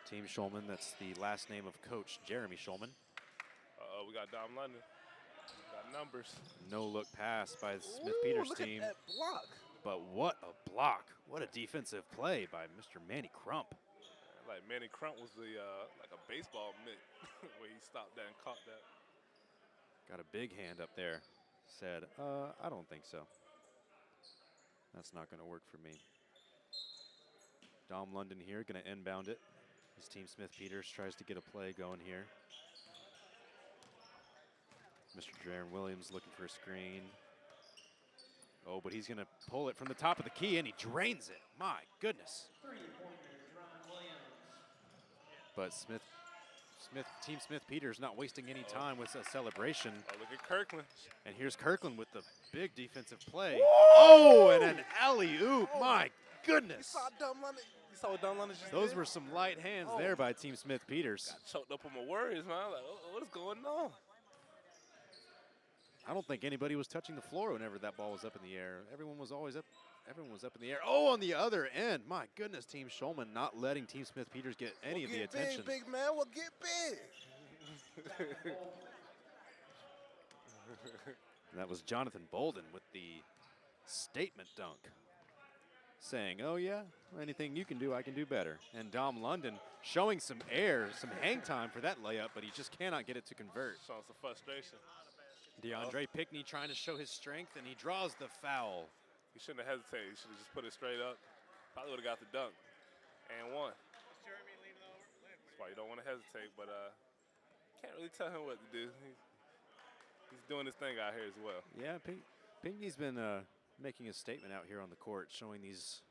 Team Shulman, that's the last name of Coach Jeremy Shulman. We got Dom London. Got numbers. No look pass by the Smithpeters team. Look at that block. But what a block. What a defensive play by Mr. Manny Crump. Like Manny Crump was the like a baseball mitt where he stopped that and caught that. Got a big hand up there. Said, I don't think so. That's not going to work for me. Dom London here, going to inbound it. His Team Smithpeters tries to get a play going here. Mr. Jaron Williams looking for a screen. Oh, but he's going to pull it from the top of the key, and he drains it. My goodness. But Team Smithpeters not wasting any time with a celebration. Oh, look at Kirkland. And here's Kirkland with the big defensive play. Oh, and an alley-oop. My goodness. You saw what Dom London just Those did? were some light hands there by Team Smithpeters. Got choked up on my words, man. I was like, what is going on? I don't think anybody was touching the floor whenever that ball was up in the air. Everyone was always up. Everyone was up in the air. Oh, on the other end. My goodness, Team Shulman not letting Team Smithpeters get any of the attention. Big man. We'll get big. And that was Jonathan Bolden with the statement dunk, saying, oh yeah, anything you can do, I can do better. And Dom London showing some air, some hang time for that layup, but he just cannot get it to convert. Showing some frustration. DeAndre Pickney trying to show his strength, and he draws the foul. He shouldn't have hesitated. He should have just put it straight up. Probably would have got the dunk and won. That's why you don't want to hesitate, but can't really tell him what to do. He's doing his thing out here as well. Yeah, Pinkney's been making a statement out here on the court, showing these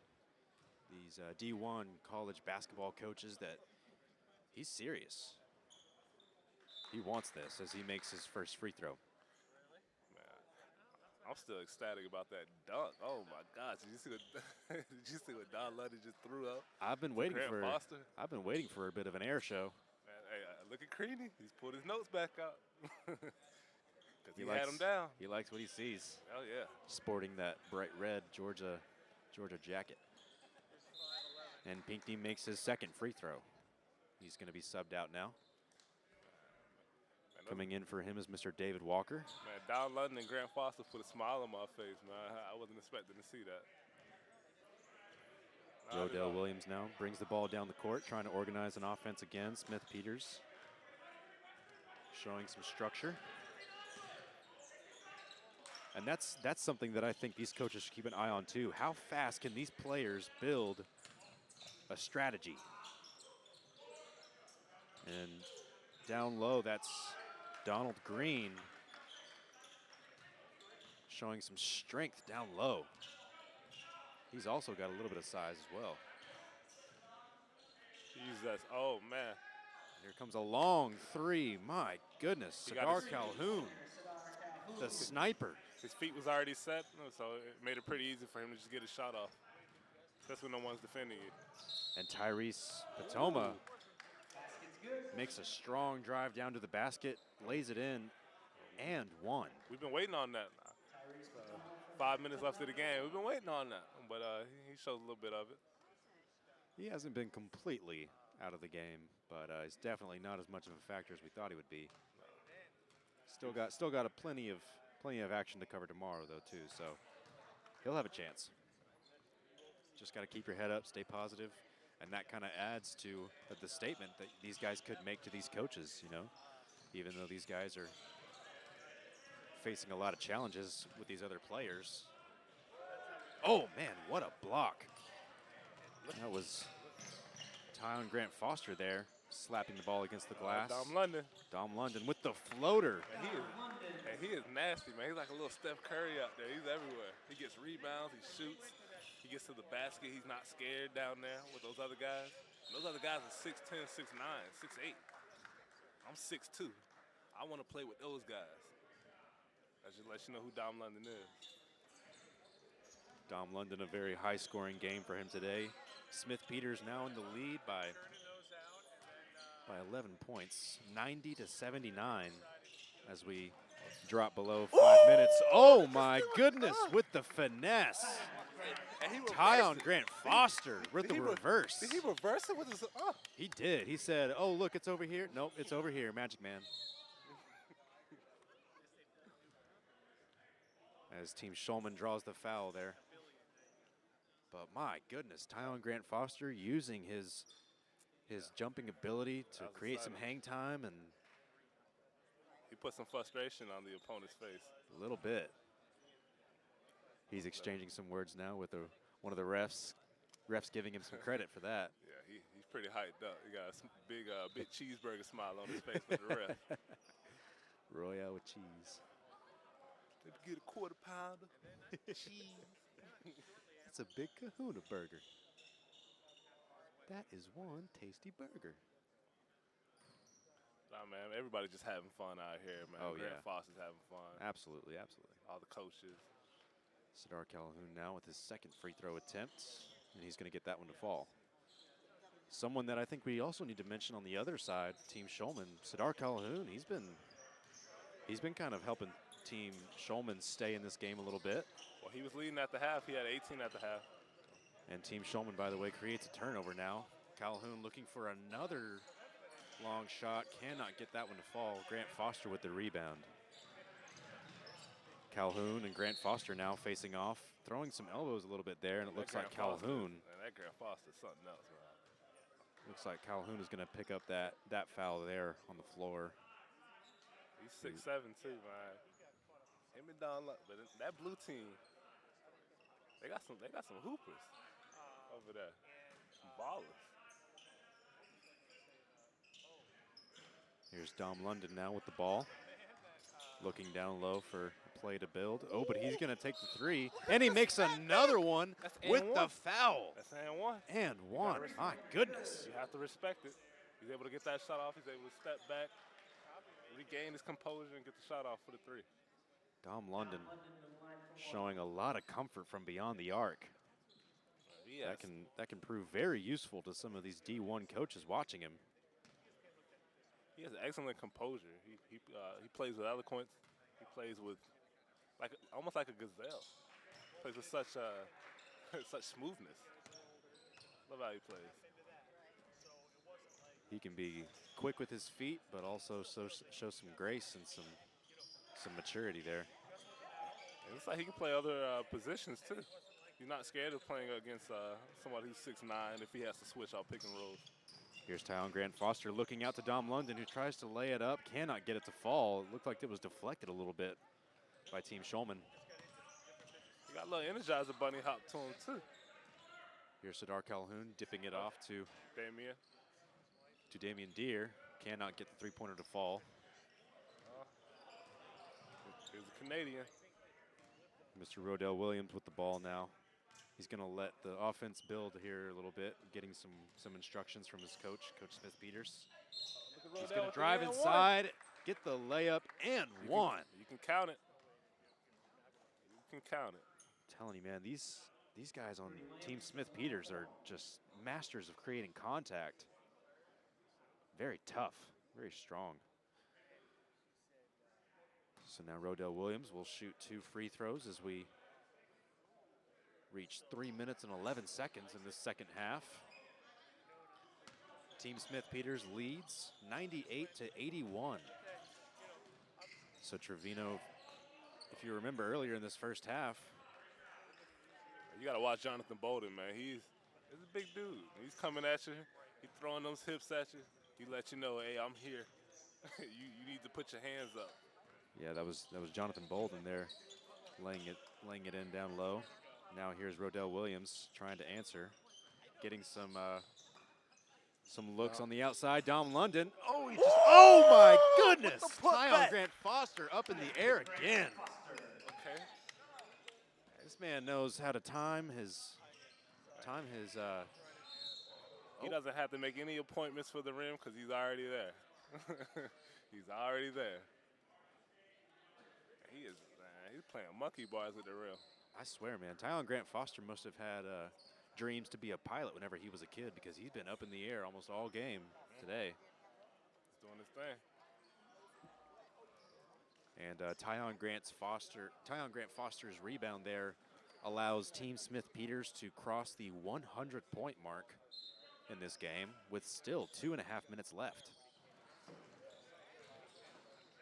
D1 college basketball coaches that he's serious. He wants this as he makes his first free throw. I'm still ecstatic about that dunk. Oh my gosh! Did you see what Don London just threw up? I've been waiting Foster? I've been waiting for a bit of an air show. Man, hey, look at Creaney. He's pulled his notes back out. Because he likes, had him down. He likes what he sees. Oh yeah. Sporting that bright red Georgia jacket. And Pinkney makes his second free throw. He's going to be subbed out now. Coming in for him is Mr. David Walker. Man, Don London and Grant Foster put a smile on my face, man. I wasn't expecting to see that. Rodell Williams now brings the ball down the court, trying to organize an offense again. Smithpeters showing some structure. And that's something that I think these coaches should keep an eye on too. How fast can these players build a strategy? And down low, that's Donald Green showing some strength down low. He's also got a little bit of size as well. Jesus, oh man. Here comes a long three. My goodness, Cigar Calhoun, the sniper. His feet was already set, so it made it pretty easy for him to just get his shot off, especially when no one's defending you. And Tyrese Patoma makes a strong drive down to the basket, lays it in, and one. We've been waiting on that. 5 minutes left of the game. We've been waiting on that, but he shows a little bit of it. He hasn't been completely out of the game, but he's definitely not as much of a factor as we thought he would be. Still got plenty of Plenty of action to cover tomorrow, though, too, so he'll have a chance. Just got to keep your head up, stay positive, and that kind of adds to the statement that these guys could make to these coaches, you know, even though these guys are facing a lot of challenges with these other players. Oh, man, what a block. That was Tylen Grant Foster there, slapping the ball against the glass. Dom London with the floater. And he is nasty, man. He's like a little Steph Curry out there. He's everywhere. He gets rebounds, he shoots, he gets to the basket. He's not scared down there with those other guys. And those other guys are 6'10", 6'9", 6'8". I'm 6'2". I want to play with those guys. That just lets you know who Dom London is. Dom London, a very high-scoring game for him today. Smithpeters now in the lead by 11 points, 90-79, as we drop below 5 minutes. Oh my goodness, with the finesse. Tylen Grant Foster with the reverse. Did he reverse it with his? He did. He said, "Oh look, it's over here." Nope, it's over here, Magic Man. As Team Shulman draws the foul there. But my goodness, Tylen Grant Foster using his jumping ability to create some hang time, and he put some frustration on the opponent's face. A little bit. He's exchanging some words now with one of the refs. Refs giving him some credit for that. Yeah, he's pretty hyped up. He got a big cheeseburger smile on his face with the ref. Royale with cheese. Let's get a quarter pounder. Cheese. It's a big kahuna burger. That is one tasty burger. Nah, man, everybody just having fun out here, man. Oh, Grant yeah. Foster's having fun. Absolutely, absolutely. All the coaches. Sadar Calhoun now with his second free throw attempt, and he's going to get that one to fall. Someone that I think we also need to mention on the other side, Team Shulman, Sadar Calhoun, he's been kind of helping Team Shulman stay in this game a little bit. Well, he was leading at the half. He had 18 at the half. And Team Shulman, by the way, creates a turnover now. Calhoun looking for another long shot, cannot get that one to fall. Grant Foster with the rebound. Calhoun and Grant Foster now facing off, throwing some elbows a little bit there, and it looks like Calhoun. And that Grant Foster's something else, man. Looks like Calhoun is going to pick up that foul there on the floor. He's 6'7" too, man. Him and Don, but that blue team, they got some hoopers over there, some ballers. Here's Dom London now with the ball, looking down low for a play to build. Oh, but he's going to take the three, and he makes another one with the foul. That's and one. And one. My goodness. You have to respect it. He's able to get that shot off. He's able to step back, regain his composure, and get the shot off for the three. Dom London showing a lot of comfort from beyond the arc. Yes. That can prove very useful to some of these D1 coaches watching him. He has excellent composure. He plays with eloquence. He plays with almost like a gazelle. Plays with such such smoothness. Love how he plays. He can be quick with his feet, but also show some grace and some maturity there. It looks like he can play other positions too. He's not scared of playing against somebody who's 6'9" if he has to switch out pick and rolls. Here's Tylen Grant Foster looking out to Dom London, who tries to lay it up, cannot get it to fall. It looked like it was deflected a little bit by Team Shulman. He got a little Energizer Bunny hop to him too. Here's Sadar Calhoun dipping it off to Damian Deere. Cannot get the three-pointer to fall. Here's a Canadian. Mr. Rodell Williams with the ball now. He's going to let the offense build here a little bit, getting some instructions from his coach, Coach Smithpeters. He's going to drive inside, get the layup, and one. You can count it. You can count it. I'm telling you, man, these guys on Team Smithpeters are just masters of creating contact. Very tough, very strong. So now Rodell Williams will shoot 2 free throws as we reach 3 minutes and 11 seconds in this second half. Team Smithpeters leads 98-81. So Trevino if you remember earlier in this first half. You got to watch Jonathan Bolden, man. He's a big dude. He's coming at you. He's throwing those hips at you. He lets you know, hey, I'm here. you need to put your hands up. Yeah, that was Jonathan Bolden there, laying it in down low. Now here's Rodell Williams trying to answer, getting some looks on the outside. Dom London. Oh, oh my goodness! Tyon Grant Foster up in the air again. Okay. This man knows how to time his. He doesn't have to make any appointments for the rim because he's already there. He's already there. He's playing monkey bars with the rim. I swear, man, Tyon Grant Foster must have had dreams to be a pilot whenever he was a kid, because he's been up in the air almost all game today. He's doing his thing. And Tyon Grant Foster's rebound there allows Team Smithpeters to cross the 100-point mark in this game with still 2.5 minutes left.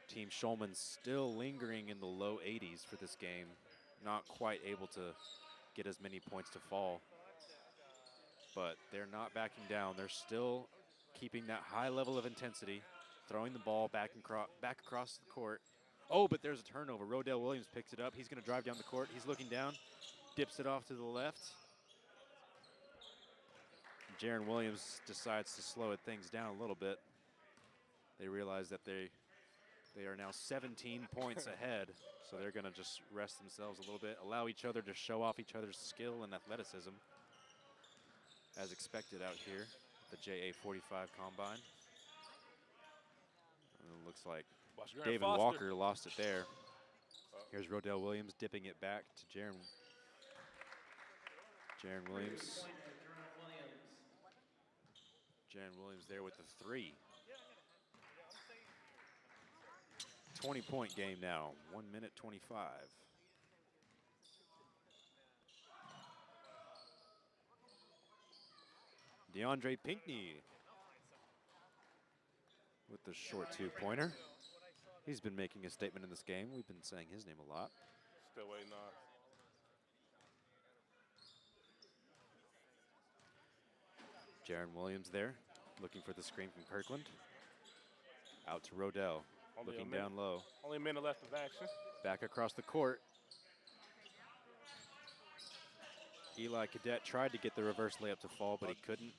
Team Shulman still lingering in the low 80s for this game, not quite able to get as many points to fall. But they're not backing down. They're still keeping that high level of intensity, throwing the ball back across the court. Oh, but there's a turnover. Rodell Williams picks it up. He's going to drive down the court. He's looking down, dips it off to the left. Jaron Williams decides to slow things down a little bit. They realize that they are now 17 points ahead, so they're going to just rest themselves a little bit, allow each other to show off each other's skill and athleticism, as expected out here at the JA45 Combine. And it looks like David Walker lost it there. Here's Rodell Williams dipping it back to Jaron Williams. Jaron Williams there with the three. 20-point game now, 1 minute 25. DeAndre Pinckney with the short two-pointer. He's been making a statement in this game. We've been saying his name a lot. Still waiting on. Jaron Williams there, looking for the screen from Kirkland. Out to Rodell, looking down low. Only a minute left of action. Back across the court. Eli Cadet tried to get the reverse layup to fall, but he couldn't,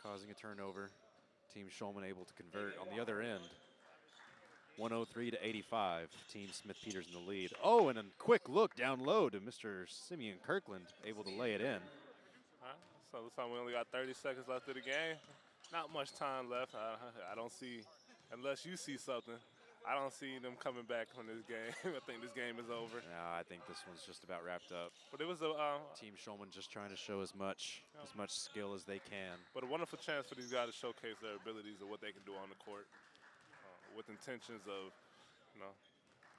causing a turnover. Team Shulman able to convert on the other end. 103 to 85. Team Smithpeters in the lead. Oh, and a quick look down low to Mr. Simeon Kirkland, able to lay it in. So this time we only got 30 seconds left of the game. Not much time left. I don't see, unless you see something, I don't see them coming back from this game. I think this game is over. No, I think this one's just about wrapped up. But it was a Team Shulman just trying to show as much skill as they can. But a wonderful chance for these guys to showcase their abilities of what they can do on the court, with intentions of,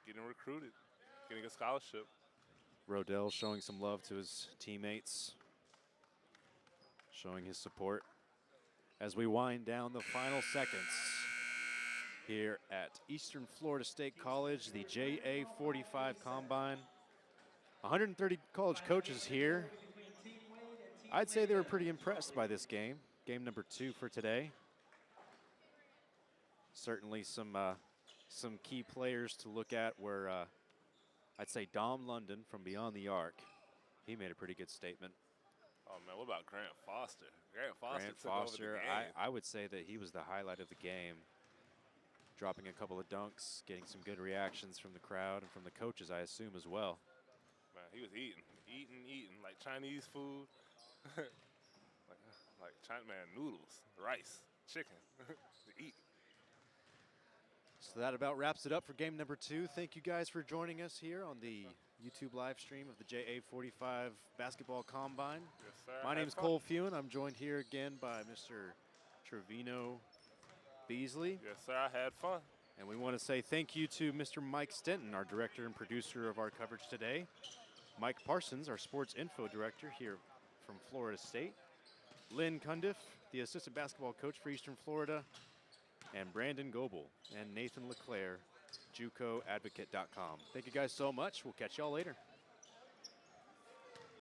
getting recruited, getting a scholarship. Rodell showing some love to his teammates, showing his support as we wind down the final seconds here at Eastern Florida State College, the JA45 Combine. 130 college coaches here. I'd say they were pretty impressed by this game. Game number 2 for today. Certainly some key players to look at were, I'd say, Dom London from Beyond the Arc. He made a pretty good statement. Oh, man, what about Grant Foster? Grant Foster, over the game. I would say that he was the highlight of the game. Dropping a couple of dunks, getting some good reactions from the crowd and from the coaches, I assume, as well. Man, he was eating, like Chinese food. like China, man, noodles, rice, chicken, to eat. So that about wraps it up for game number 2. Thank you guys for joining us here on the YouTube live stream of the JA45 Basketball Combine. Yes, sir. My name is Cole Fewen. I'm joined here again by Mr. Trevino Beasley. Yes, sir. I had fun. And we want to say thank you to Mr. Mike Stenton, our director and producer of our coverage today. Mike Parsons, our sports info director here from Florida State. Lynn Cundiff, the assistant basketball coach for Eastern Florida. And Brandon Goebel and Nathan LeClaire, JUCOAdvocate.com. Thank you guys so much. We'll catch y'all later.